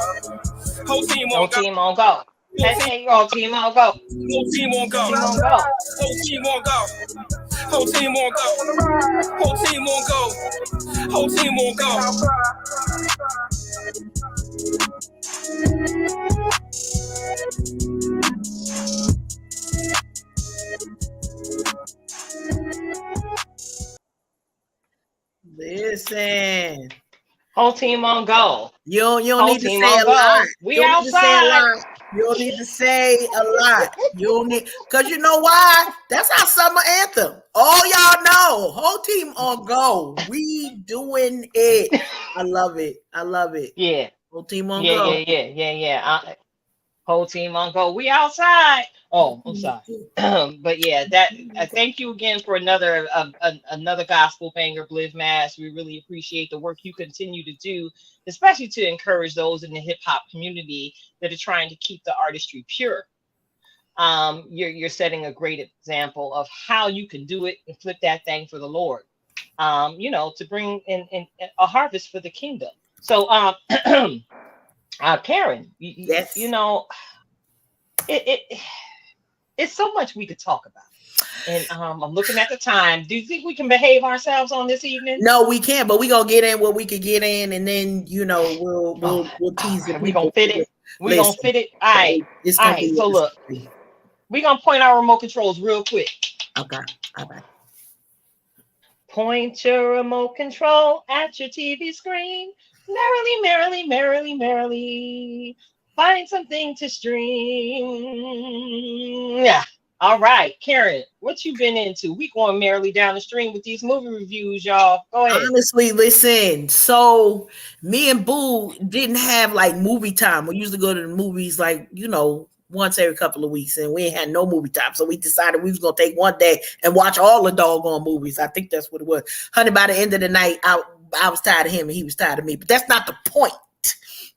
Whole team Whole on go. team on go. Hey, whole team on go. Whole team on go. Team on go. Whole team on go. Whole team on go. Whole team on go. Whole team on go. Listen. Whole team on go. You don't Whole need to team say on a go. lot. We You don't need to say a outside. lot. You don't need to say a lot. You don't need, because you know why? That's our summer anthem. All y'all know. Whole team on go. We doing it. I love it. I love it. Yeah. Whole team on Yeah, go. yeah. Whole team on go. We outside. Oh, I'm sorry. But yeah, that thank you again for another gospel banger, Bliv Mass. We really appreciate the work you continue to do, especially to encourage those in the hip hop community that are trying to keep the artistry pure. You're setting a great example of how you can do it and flip that thing for the Lord. To bring in a harvest for the kingdom. So Karen, Yes. It's so much we could talk about. And I'm looking at the time. Do you think we can behave ourselves on this evening? No, we can't, but we gonna get in what we could get in, and then we'll tease it. We gonna fit it. We Listen, gonna fit it. All right. It's All gonna right. be So look, we gonna point our remote controls real quick. Okay. All right. Point your remote control at your TV screen. Merrily, merrily, merrily, merrily. Find something to stream. Yeah. All right, Karen, what you been into? We going merrily down the stream with these movie reviews, y'all. Go ahead. Honestly, listen. So me and Boo didn't have like movie time. We used to go to the movies like, once every couple of weeks, and we ain't had no movie time. So we decided we was gonna take one day and watch all the doggone movies. I think that's what it was. Honey, by the end of the night, I was tired of him and he was tired of me. But that's not the point.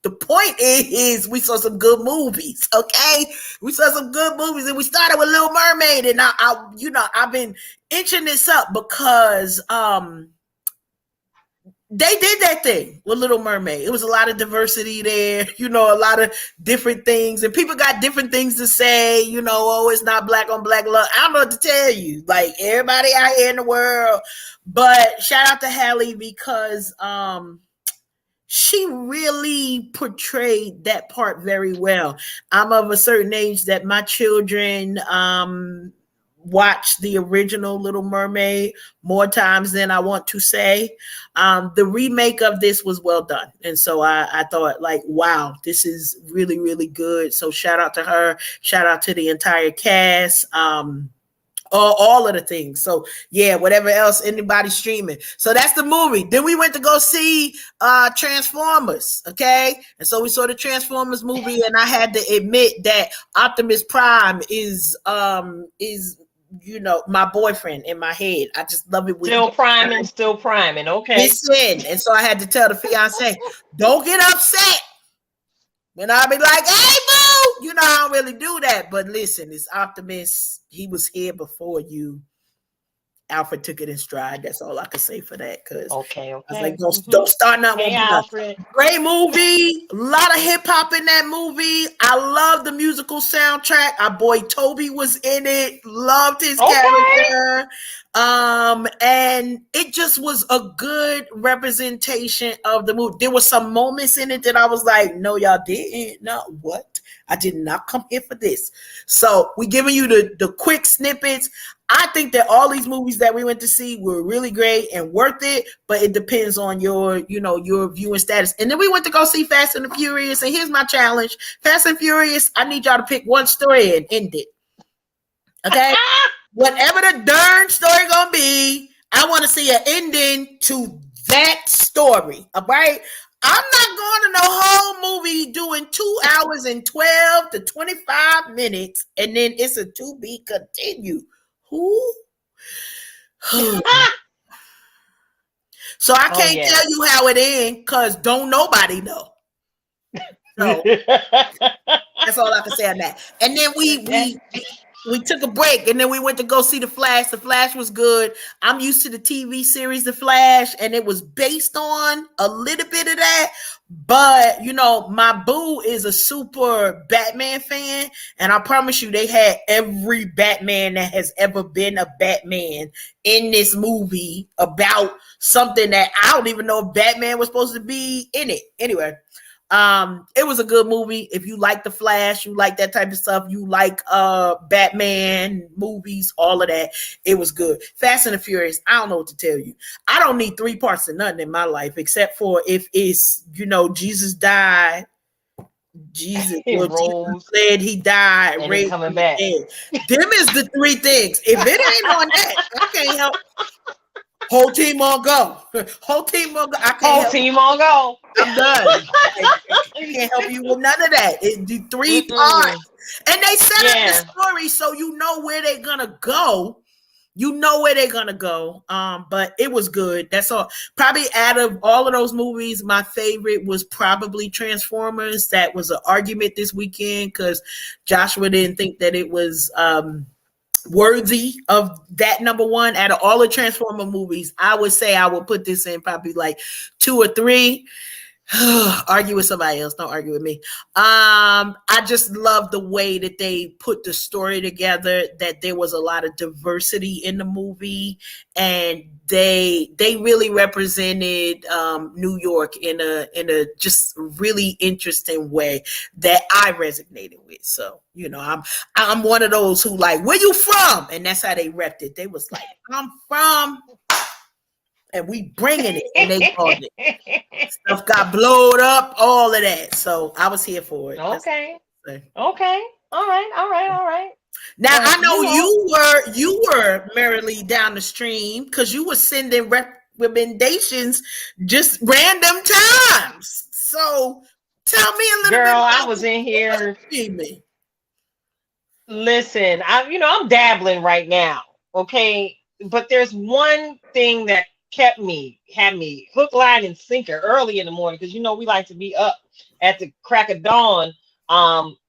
The point is we saw some good movies, okay? We saw some good movies, and we started with Little Mermaid, and I've been inching this up because they did that thing with Little Mermaid. It was a lot of diversity there, a lot of different things, and people got different things to say, oh, it's not black on black love. I don't know what to tell you, like everybody out here in the world. But shout out to Halle because she really portrayed that part very well. I'm of a certain age that my children watch the original Little Mermaid more times than I want to say. The remake of this was well done. And so I thought, like, wow, this is really, really good. So shout out to her. Shout out to the entire cast. All of the things. So yeah, whatever else anybody streaming. So that's the movie. Then we went to go see Transformers. Okay. And so we saw the Transformers movie, and I had to admit that Optimus Prime is my boyfriend in my head. I just love it. Still priming. Okay. Listen, and so I had to tell the fiance, don't get upset. And I'll be like, hey, boo, I don't really do that. But listen, it's Optimus. He was here before you. Alfred took it in stride. That's all I can say for that. Because okay. I was like, don't start nothing. Hey, Alfred. Great movie. A lot of hip hop in that movie. I love the musical soundtrack. Our boy Toby was in it. Loved his character. And it just was a good representation of the movie. There were some moments in it that I was like, no, y'all didn't. No, what? I did not come here for this. So we giving you the quick snippets. I think that all these movies that we went to see were really great and worth it, but it depends on your viewing status. And then we went to go see Fast and the Furious, and here's my challenge. Fast and Furious, I need y'all to pick one story and end it. Okay? Whatever the darn story gonna be, I want to see an ending to that story. All right? I'm not going to no whole movie doing 2 hours and 12 to 25 minutes, and then it's a to be continued. Who? So I can't tell you how it ends because don't nobody know. So that's all I can say on that. And then we took a break, and then we went to go see The Flash. The Flash was good. I'm used to the TV series The Flash, and it was based on a little bit of that. But, my boo is a super Batman fan, and I promise you they had every Batman that has ever been a Batman in this movie about something that I don't even know if Batman was supposed to be in it. Anyway. It was a good movie. If you like The Flash, you like that type of stuff, you like Batman movies, all of that, it was good. Fast and the Furious, I don't know what to tell you. I don't need 3 parts of nothing in my life except for if it's, Jesus died, Jesus said he died, and he's coming back. Them is the 3 things. If it ain't on that, I can't help. Whole team on go. Whole team on go. On go. I'm done. I can't help you with none of that. It's the 3 parts. And they set up the story so you know where they're gonna go. But it was good. That's all. Probably out of all of those movies, my favorite was probably Transformers. That was an argument this weekend because Joshua didn't think that it was worthy of that number 1 out of all the Transformer movies. I would say I would put this in probably like 2 or 3. Argue with somebody else. Don't argue with me. I just love the way that they put the story together, that there was a lot of diversity in the movie, and they really represented New York in a just really interesting way that I resonated with. So, I'm one of those who like, where you from? And that's how they repped it. They was like, I'm from, and we bringing it, and they called it. Stuff got blowed up, all of that. So I was here for it. Okay. All right. Now I know you were merrily down the stream because you were sending recommendations just random times. So tell me a little bit. Girl, I was in here. Listen, I'm dabbling right now. Okay. But there's one thing that had me hook, line, and sinker early in the morning because we like to be up at the crack of dawn,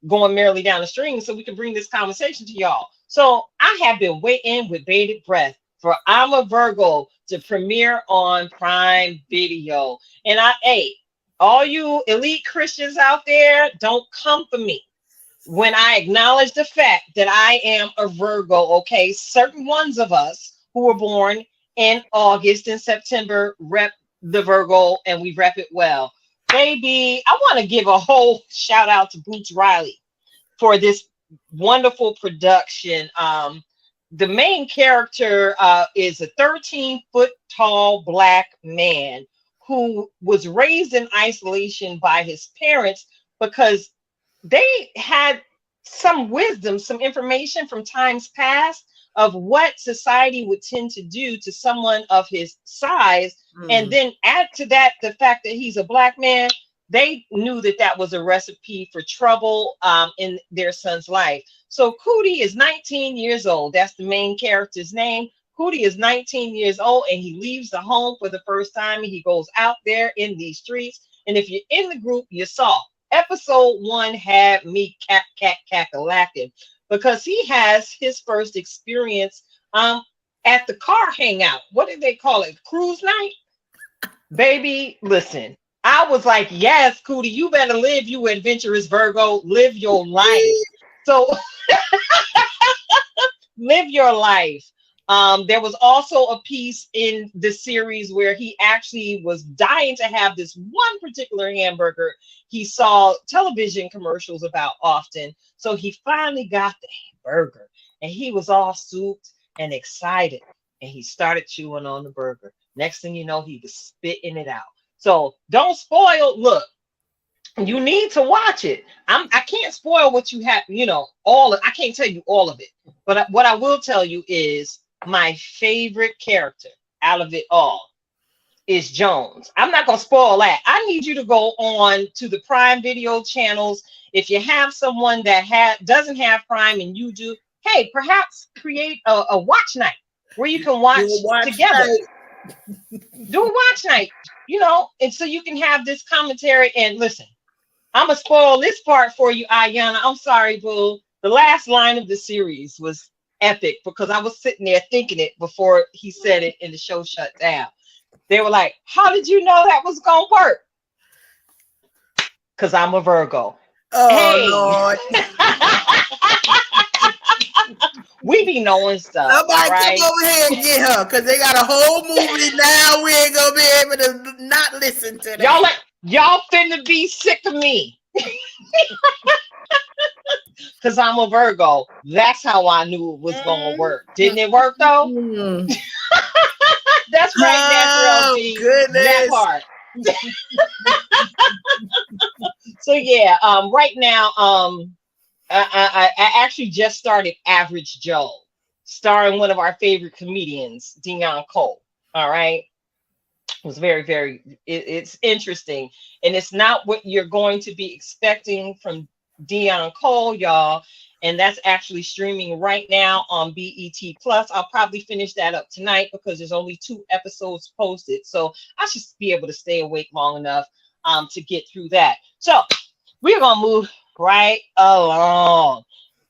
going merrily down the stream so we can bring this conversation to y'all. So I have been waiting with bated breath for I'm a Virgo to premiere on Prime Video. And all you elite Christians out there, don't come for me when I acknowledge the fact that I am a Virgo, okay? Certain ones of us who were born in August and September rep the Virgo, and we rep it well. Baby, I want to give a whole shout out to Boots Riley for this wonderful production. The main character is a 13-foot tall Black man who was raised in isolation by his parents because they had some wisdom, some information from times past of what society would tend to do to someone of his size. And then add to that the fact that he's a Black man. They knew that that was a recipe for trouble in their son's life. So Cootie is 19 years old. That's the main character's name. Cootie is 19 years old, and he leaves the home for the first time. And he goes out there in these streets. And if you're in the group, you saw episode 1 had me cack-lacking because he has his first experience at the car hangout. What did they call it? Cruise night? Baby, listen. I was like, yes, Cootie, you better live, you adventurous Virgo. Live your life. So live your life. There was also a piece in the series where he actually was dying to have this one particular hamburger he saw television commercials about often. So he finally got the hamburger and he was all souped and excited. And he started chewing on the burger. Next thing you know, he was spitting it out. So don't spoil. Look, you need to watch it. I can't spoil what you have, I can't tell you all of it. But what I will tell you is my favorite character out of it all is Jones. I'm not going to spoil that. I need you to go on to the Prime Video channels. If you have someone that doesn't have Prime and you do, hey, perhaps create a watch night where you can watch together. Do a watch night, and so you can have this commentary. And listen, I'm going to spoil this part for you, Ayana. I'm sorry, boo. The last line of the series was epic because I was sitting there thinking it before he said it and the show shut down. They were like, how did you know that was going to work? Because I'm a Virgo. Oh, Lord. We be knowing stuff. Somebody right? come over here and get her because they got a whole movie now. We ain't going to be able to not listen to that. Y'all finna be sick of me. Because I'm a Virgo. That's how I knew it was going to work. Didn't it work, though? That's right, Natural G. Goodness. That part. So, yeah, right now, I actually just started Average Joe, starring one of our favorite comedians, Dion Cole. All right. It was very, very, it's interesting. And it's not what you're going to be expecting from Dion Cole, y'all. And that's actually streaming right now on BET Plus. I'll probably finish that up tonight because there's only 2 episodes posted. So I should be able to stay awake long enough to get through that. So we're going to move right along.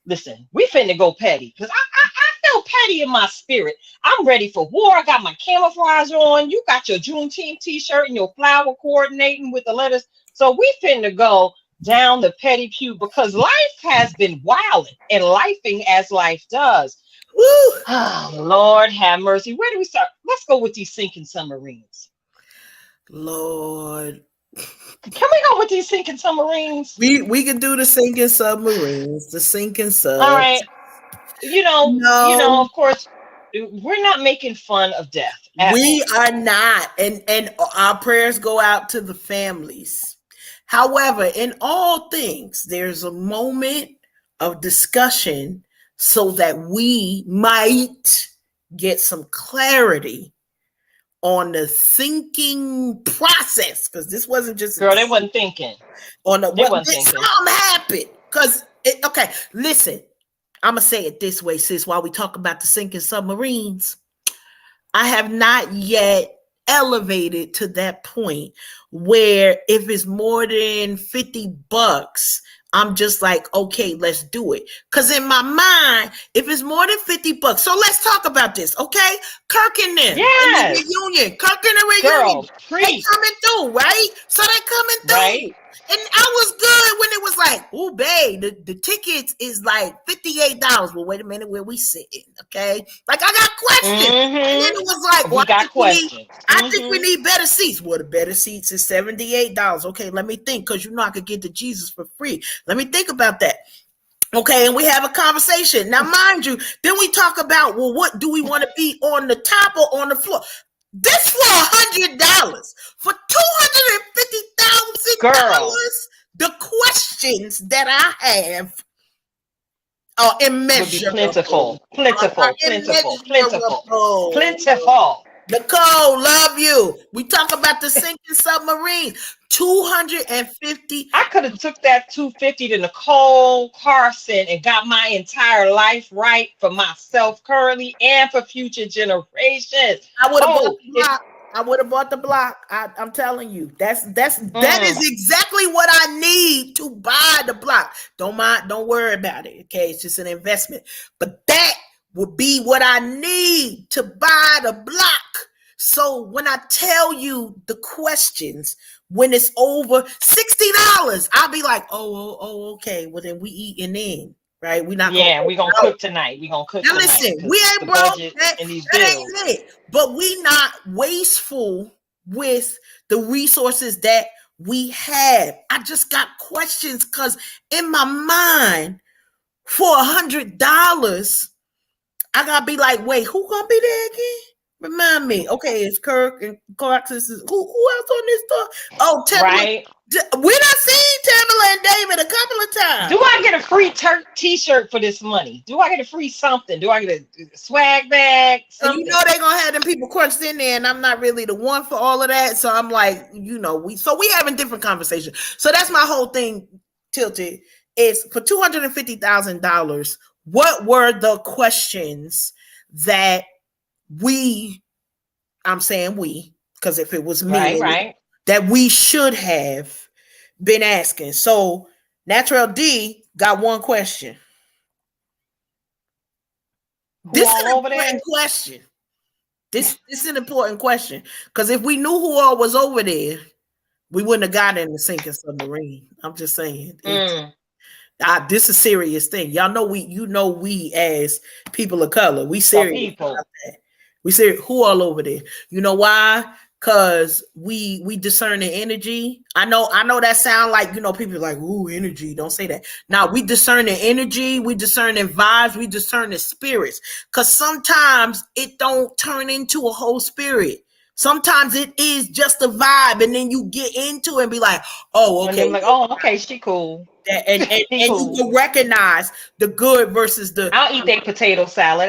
Listen, we finna go petty because I feel petty in my spirit. I'm ready for war. I got my camouflage on. You got your Juneteenth t-shirt and your flower coordinating with the letters. So we finna go down the petty pew because life has been wilding and lifing as life does. Woo! Oh, Lord have mercy. Where do we start? Let's go with these sinking submarines. Lord. Can we go with these sinking submarines? We can do the sinking submarines, the sinking subs. All right. Of course, we're not making fun of death. We are not. And our prayers go out to the families. However, in all things, there's a moment of discussion so that we might get some clarity on the thinking process, because this wasn't just they wasn't thinking on the what did something happened. Because okay, listen, I'm gonna say it this way, sis. While we talk about the sinking submarines, I have not yet elevated to that point where if it's more than $50, I'm just like, okay, let's do it. Because in my mind, if it's more than $50, so let's talk about this, okay? Kirk and them in Yes, the reunion, Kirk and the reunion, girl, they preach, coming through, right? So they coming through. right? And I was good when it was like, oh, babe, the tickets is like $58. Well, wait a minute, where we sitting? Okay. Like I got questions. And then it was like, well, We got questions. I think we need better seats. Well, the better seats is $78. Okay, let me think, because you know I could get to Jesus for free. Let me think about that. Okay, and we have a conversation. Now, mind you, then we talk about, well, what do we want to be on the top or on the floor? This for $100, for $250,000. Girl, The questions that I have are would be immeasurable. plentiful. Nicole, love you. We talk about the sinking submarine. 250. I could have took that 250 to Nicole Carson and got my entire life right for myself currently and for future generations. I would have bought Oh, the block. I would have bought the block. I'm telling you, that is exactly what I need to buy the block. Don't worry about it. Okay, it's just an investment. But that would be what I need to buy the block. So when I tell you the questions, when it's over $60, I'll be like, oh, okay. Well, then we eating in, right? We're not. yeah, we're gonna cook tonight. We're gonna cook now tonight. listen, we ain't The broke. budget That and these ain't bills. it. But we not wasteful with the resources that we have. I just got questions because in my mind, for $100, I gotta be like, wait, who gonna be there again? Remind me. Okay, it's Kirk and Clark. Who else on this stuff? Oh, Tamala. Right? We done seen Tamala and David a couple of times. Do I get a free t-shirt for this money? Do I get a free something? Do I get a swag bag? Something? And you know they're gonna have them people crunched in there, and I'm not really the one for all of that. So I'm like, we having different conversations. So that's my whole thing, Tilted, is for $250,000, what were the questions that I'm saying we, because if it was me, right, that we should have been asking. So Natural D got one question. This is an important question. This is an important question, because if we knew who all was over there, we wouldn't have got in the sinking submarine. I'm just saying. This is a serious thing. Y'all know we as people of color, we serious about that. We say who all over there. You know why? Because we discern the energy. I know that sound like, people are like, ooh, energy. Don't say that. Now we discern the energy, we discern the vibes, we discern the spirits. Because sometimes it don't turn into a whole spirit. Sometimes it is just a vibe, and then you get into it and be like, oh, okay. Like, oh, okay, she cool. And you can recognize the good versus the. I'll eat their potato salad.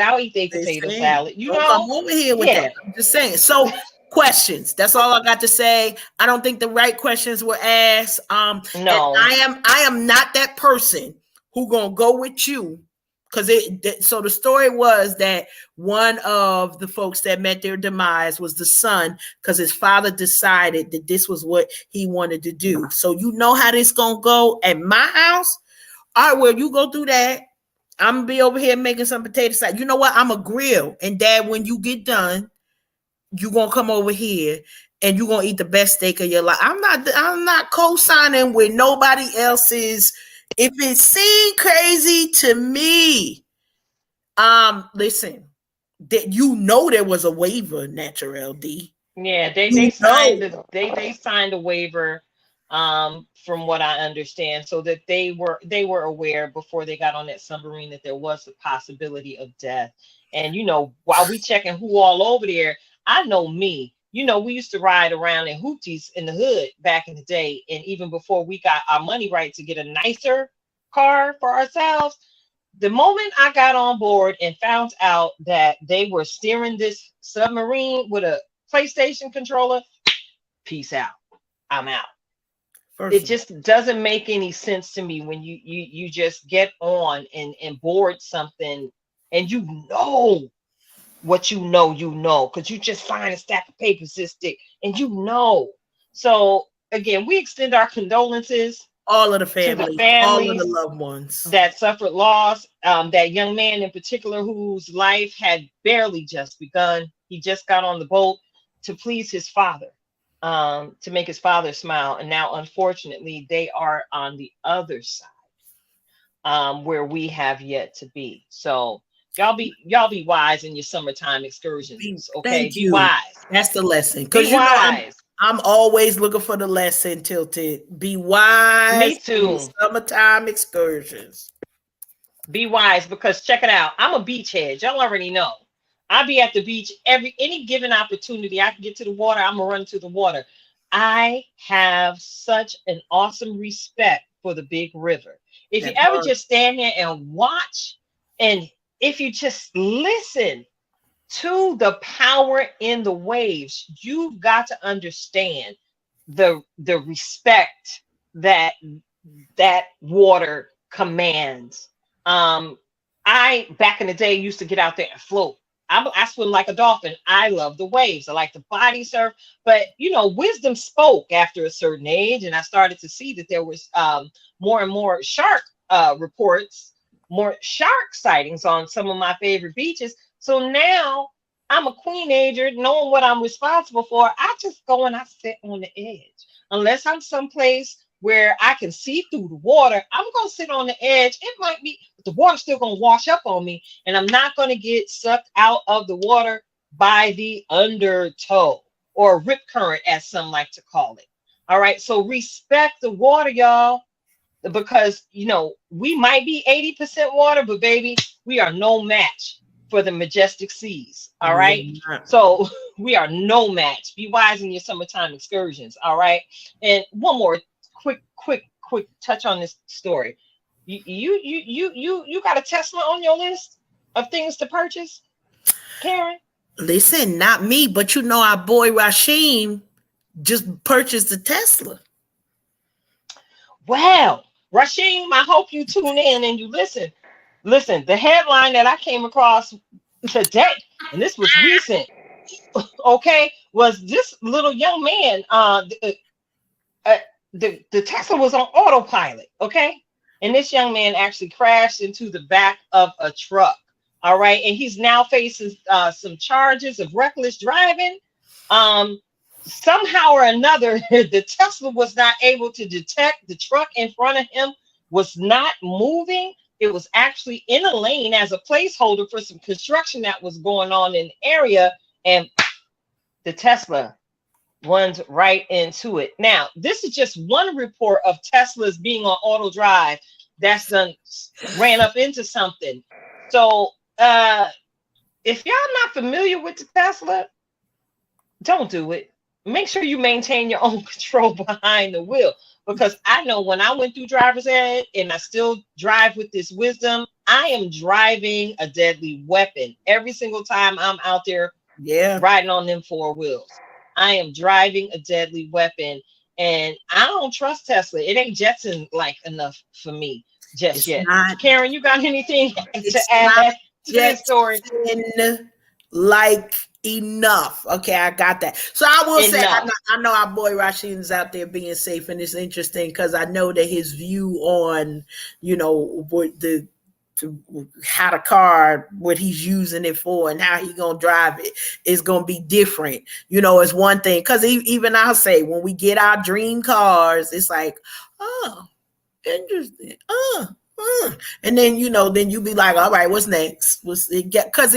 You know, come over here with that. I'm just saying. So questions. That's all I got to say. I don't think the right questions were asked. No, I am not that person who gonna go with you. So the story was that one of the folks that met their demise was the son, because his father decided that this was what he wanted to do. So you know how this gonna go at my house. All right, well, you go through that. I'm gonna be over here making some potato salad. You know what? I'm a grill, and Dad, when you get done, you gonna come over here and you gonna eat the best steak of your life. I'm not co-signing with nobody else's. If it seemed crazy to me, listen, that there was a waiver, Natural D. Yeah, they signed a waiver, from what I understand, so that they were aware before they got on that submarine that there was a possibility of death. And while we checking who all over there, I know me. We used to ride around in hooties in the hood back in the day, and even before we got our money right to get a nicer car for ourselves. The moment I got on board and found out that they were steering this submarine with a PlayStation controller, peace out. I'm out. It just doesn't make any sense to me when you just get on and board something and what you know, because you just signed a stack of papers this thick, and you know. So again, we extend our condolences All of the to the families, all of the families loved ones. that suffered loss. That young man in particular, whose life had barely just begun. He just got on the boat to please his father, to make his father smile, and now unfortunately they are on the other side, where we have yet to be. So y'all be wise in your summertime excursions. Okay, Thank be you. wise. That's the lesson. Be Because wise. I'm always looking for the lesson, Tilted. Be wise Me in your too. summertime excursions. Be wise, because check it out. I'm a beachhead. Y'all already know. I'll be at the beach any given opportunity. I can get to the water. I'm gonna run to the water. I have such an awesome respect for the big river. If you That ever part. just stand there and watch, and if you just listen to the power in the waves, you've got to understand the respect that that water commands. Um, I back in the day used to get out there and float. I swim like a dolphin. I love the waves. I like the body surf, but wisdom spoke after a certain age, and I started to see that there was more and more shark reports, more shark sightings on some of my favorite beaches. So now I'm a queenager, knowing what I'm responsible for. I just go and I sit on the edge, unless I'm someplace where I can see through the water. I'm gonna sit on the edge. It might be, but the water's still gonna wash up on me, and I'm not gonna get sucked out of the water by the undertow, or rip current, as some like to call it. All right. So respect the water, y'all, because we might be 80% water, but baby, we are no match for the majestic seas. All right. We are not. So we are no match. Be wise in your summertime excursions. All right. And one more quick touch on this story. You got a Tesla on your list of things to purchase, Karen? Listen, not me, but our boy Rashim just purchased a Tesla. Well, Rashim, I hope you tune in and you listen. Listen, the headline that I came across today, and this was recent, okay, was this little young man. The Tesla was on autopilot, okay, and this young man actually crashed into the back of a truck. All right, and he's now facing some charges of reckless driving. Somehow or another, the Tesla was not able to detect the truck in front of him was not moving. It was actually in a lane as a placeholder for some construction that was going on in the area, and the Tesla runs right into it. Now, this is just one report of Teslas being on auto drive that's done ran up into something. So, if y'all not familiar with the Tesla, don't do it. Make sure you maintain your own control behind the wheel. Because I know when I went through driver's ed and I still drive with this wisdom, I am driving a deadly weapon every single time I'm out there riding on them four wheels. I am driving a deadly weapon, and I don't trust Tesla. It ain't Jetson like enough for me just It's yet. not. Karen, you got anything to It's add not to this story? Jetson like enough. Okay, I got that. So I will say, Enough. I know our boy Rashid is out there being safe, and it's interesting because I know that his view on, what how the car, what he's using it for, and how he gonna drive it is gonna be different. It's one thing because even I'll say when we get our dream cars, it's like, oh, interesting. And then then you be like, all right, what's next? What's it get? Because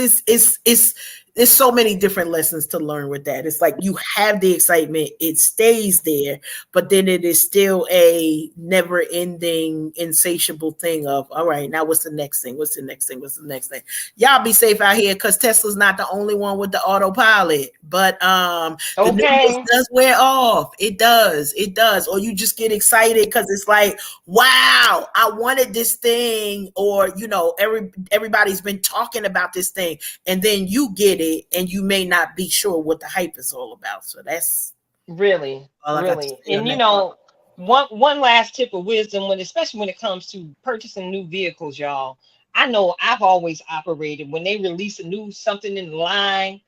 it's so many different lessons to learn with that. It's like you have the excitement, it stays there, but then it is still a never-ending, insatiable thing of, all right, now what's the next thing? What's the next thing? What's the next thing? Y'all be safe out here because Tesla's not the only one with the autopilot, but the news does wear off. It does. Or you just get excited because it's like, wow, I wanted this thing, or everybody's been talking about this thing, and then you get it and you may not be sure what the hype is all about. So that's really. And one last tip of wisdom, especially when it comes to purchasing new vehicles, y'all. I know I've always operated when they release a new something in the line.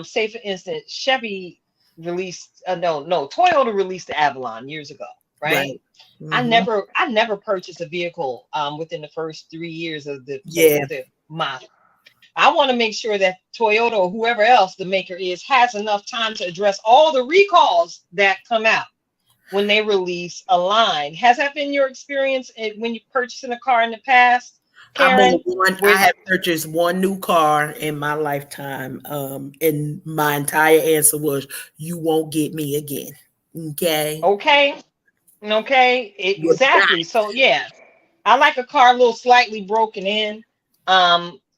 Say for instance, Chevy released Toyota released the Avalon years ago, right? Right. Mhm. I never purchased a vehicle within the first 3 years of Yeah. the model. I want to make sure that Toyota or whoever else the maker is has enough time to address all the recalls that come out when they release a line. Has that been your experience when you purchasing a car in the past, Karen? I have purchased one new car in my lifetime. And my entire answer was, you won't get me again. Okay. Okay, okay, You're not. exactly. So yeah, I like a car a little slightly broken in.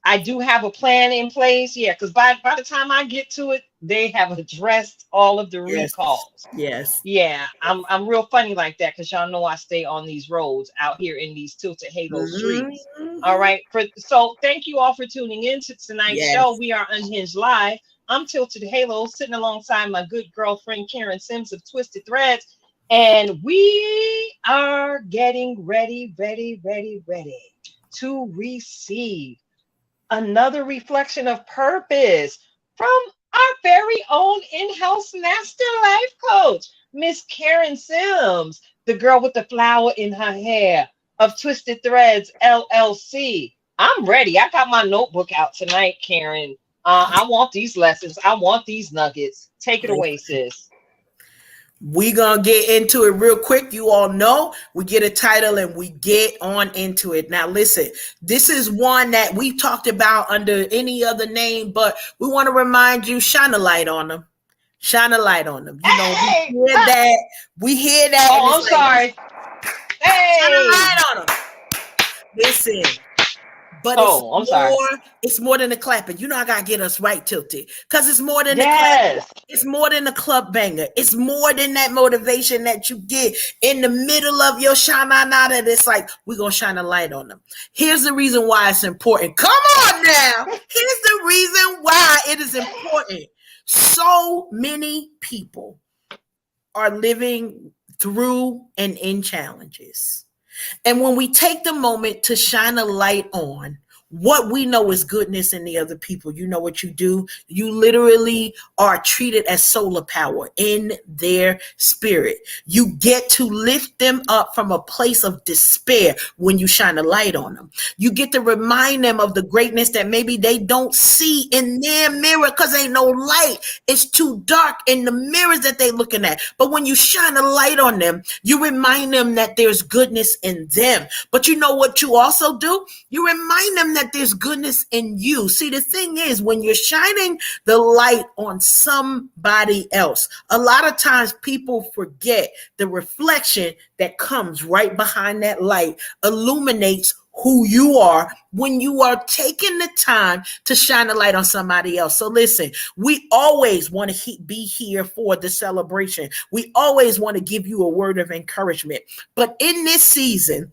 I do have a plan in place. Yeah, because by the time I get to it, they have addressed all of the Yes. recalls. Yes. Yeah, I'm real funny like that because y'all know I stay on these roads out here in these tilted halo streets. All Mhm. right. So thank you all for tuning in to tonight's show. Yes. We are Unhinged Live. I'm Tilted Halo, sitting alongside my good girlfriend Karen Sims of Twisted Threads. And we are getting ready to receive another reflection of purpose from our very own in-house master life coach, Miss Karen Sims, the girl with the flower in her hair of Twisted Threads LLC. I'm ready. I got my notebook out tonight, Karen. I want these lessons. I want these nuggets. Take it away, sis. We gonna get into it real quick. You all know we get a title and we get on into it. Now listen, this is one that we talked about under any other name, but we want to remind you, shine a light on them. Shine a light on them. You know, Hey! we hear that. We hear that. Oh, I'm sorry. Shine a Hey! light on them. Listen. But I'm sorry. it's more than a clapping. You know, I gotta get us right tilted. Because it's more than the clapping. Yes. It's more than a club banger. It's more than that motivation that you get in the middle of your shana nada. It's like, we're gonna shine a light on them. Here's the reason why it's important. Come on now. Here's the reason why it is important. So many people are living through and in challenges. And when we take the moment to shine a light on what we know is goodness in the other people, you know what you do? You literally are treated as solar power in their spirit. You get to lift them up from a place of despair when you shine a light on them. You get to remind them of the greatness that maybe they don't see in their mirror because ain't no light. It's too dark in the mirrors that they're looking at. But when you shine a light on them, you remind them that there's goodness in them. But you know what you also do? You remind them that there's goodness in you. See, the thing is, when you're shining the light on somebody else, a lot of times people forget the reflection that comes right behind that light illuminates who you are when you are taking the time to shine a light on somebody else. So listen, we always want to be here for the celebration. We always want to give you a word of encouragement. But in this season,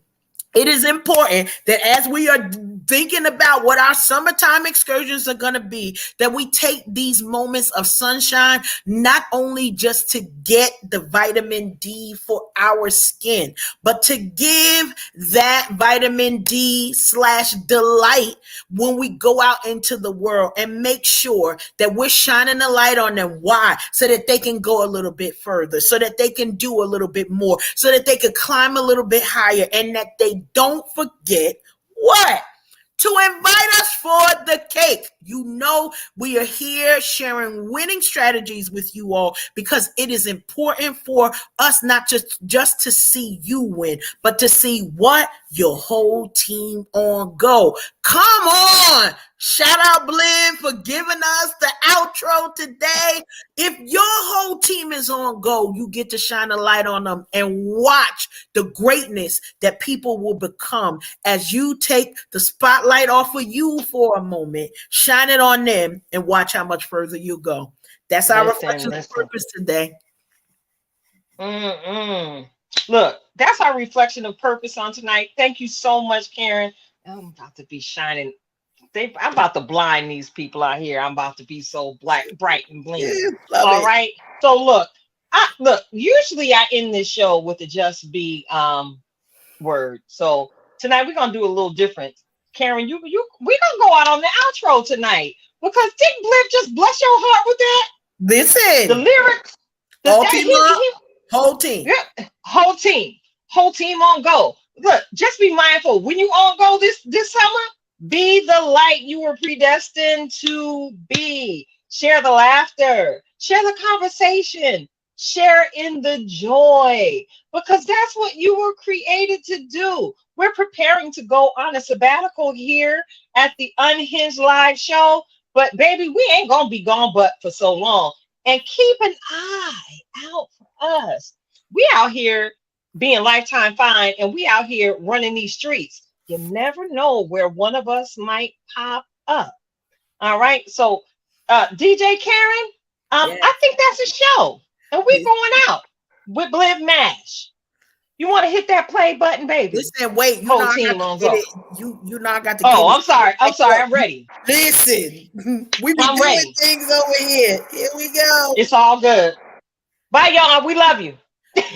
it is important that as we are thinking about what our summertime excursions are going to be, that we take these moments of sunshine, not only just to get the vitamin D for our skin, but to give that vitamin D / delight when we go out into the world, and make sure that we're shining a light on them. Why? So that they can go a little bit further, so that they can do a little bit more, so that they could climb a little bit higher, and that they don't forget what? To invite us for the cake. You know, we are here sharing winning strategies with you all because it is important for us not just to see you win, but to see what your whole team on go. Come on. Shout out Blinn for giving us the outro today. If your whole team is on go, you get to shine a light on them and watch the greatness that people will become as you take the spotlight off of you for a moment, shine it on them, and watch how much further you go. That's our reflection of purpose today. Look, that's our reflection of purpose on tonight. Thank you so much, Karen. I'm about to be shining. I'm about to blind these people out here. I'm about to be so bright and bling. All right. So look, usually I end this show with a just be word. So tonight we're gonna do a little different. Karen, we gonna go out on the outro tonight because Dick Bliff just bless your heart with that. Listen, The lyrics, whole team whole team. Yeah, whole team on go. Look, just be mindful when you on go this summer. Be the light you were predestined to be. Share the laughter, share the conversation, share in the joy, because that's what you were created to do. We're preparing to go on a sabbatical here at the Unhinged live show, but baby, we ain't gonna be gone but for so long. And keep an eye out for us. We out here being lifetime fine, and we out here running these streets. You never know where one of us might pop up. All right. So, DJ Karen, I think that's a show, and we're going out with Bliv Mash. You want to hit that play button, baby? Listen, wait. You whole team on go. You not got to. Oh, I'm sorry. I'm ready. Listen, we be doing ready. Things over here. Here we go. It's all good. Bye, y'all. We love you.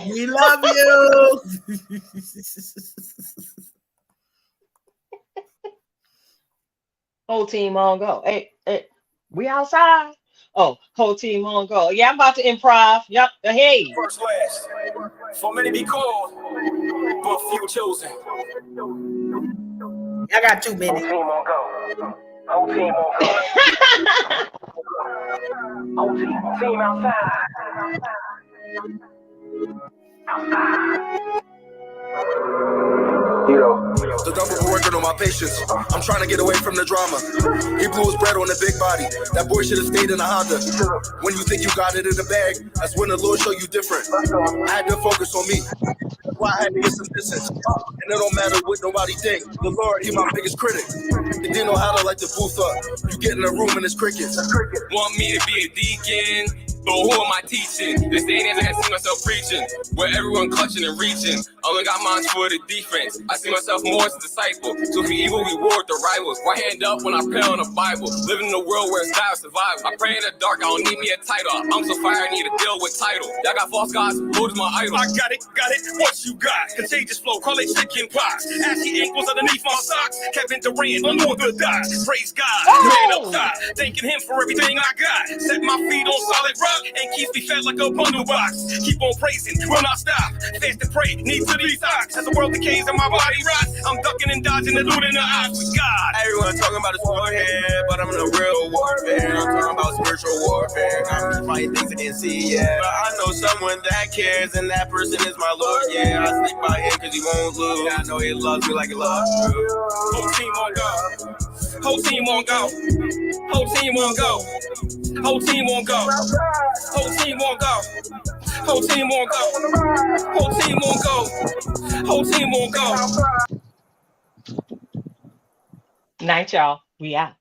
We love you. Whole team on go. Hey, we outside. Oh, whole team on go. Yeah, I'm about to improv. Yep. Hey. First last. For many be called, but few chosen. I got 2 minutes. Whole team on go. Whole team on go. Whole team outside. The double working on my patience. I'm trying to get away from the drama. He blew his bread on the big body. That boy should have stayed in a Honda. When you think you got it in the bag, that's when the Lord show you different. I had to focus on me. That's why I had to get some distance. And it don't matter what nobody think. The Lord, he my biggest critic. They didn't know how to light the booth up. You get in a room and it's crickets. Want me to be a deacon? But who am I teaching? This day and age I see myself preaching, where everyone clutching and reaching. Only got minds for the defense. I see myself more as a disciple. So for evil, we war with the rivals. Right hand up when I pray on the Bible. Living in a world where it's dire survival. I pray in the dark, I don't need me a title. I'm so fire, I need to deal with title. Y'all got false gods, Lord is my idol. I got it, what you got? Contagious flow, call it chicken pox. Ashy ankles underneath my socks. Kevin Durant, under the dots. Praise God, man up top. Thanking him for everything I got. Set my feet on solid rock and keeps me fed like a bundle box. Keep on praising, will not stop. Fast and pray, need to detox. As the world decays and my body rots, I'm ducking and dodging and looting the odds with God. Everyone talking about his forehead, but I'm in a real warfare. I'm talking about spiritual warfare. I'm fighting things I can't see, yeah. But I know someone that cares, and that person is my Lord, yeah. I stick by him because he won't lose. I know he loves me like he loves you. Whole team on go. Whole team on go. Whole team on go. Whole team on go. Whole team on go. Whole team on go. Whole team on go. Whole team on go. Night, y'all. We out.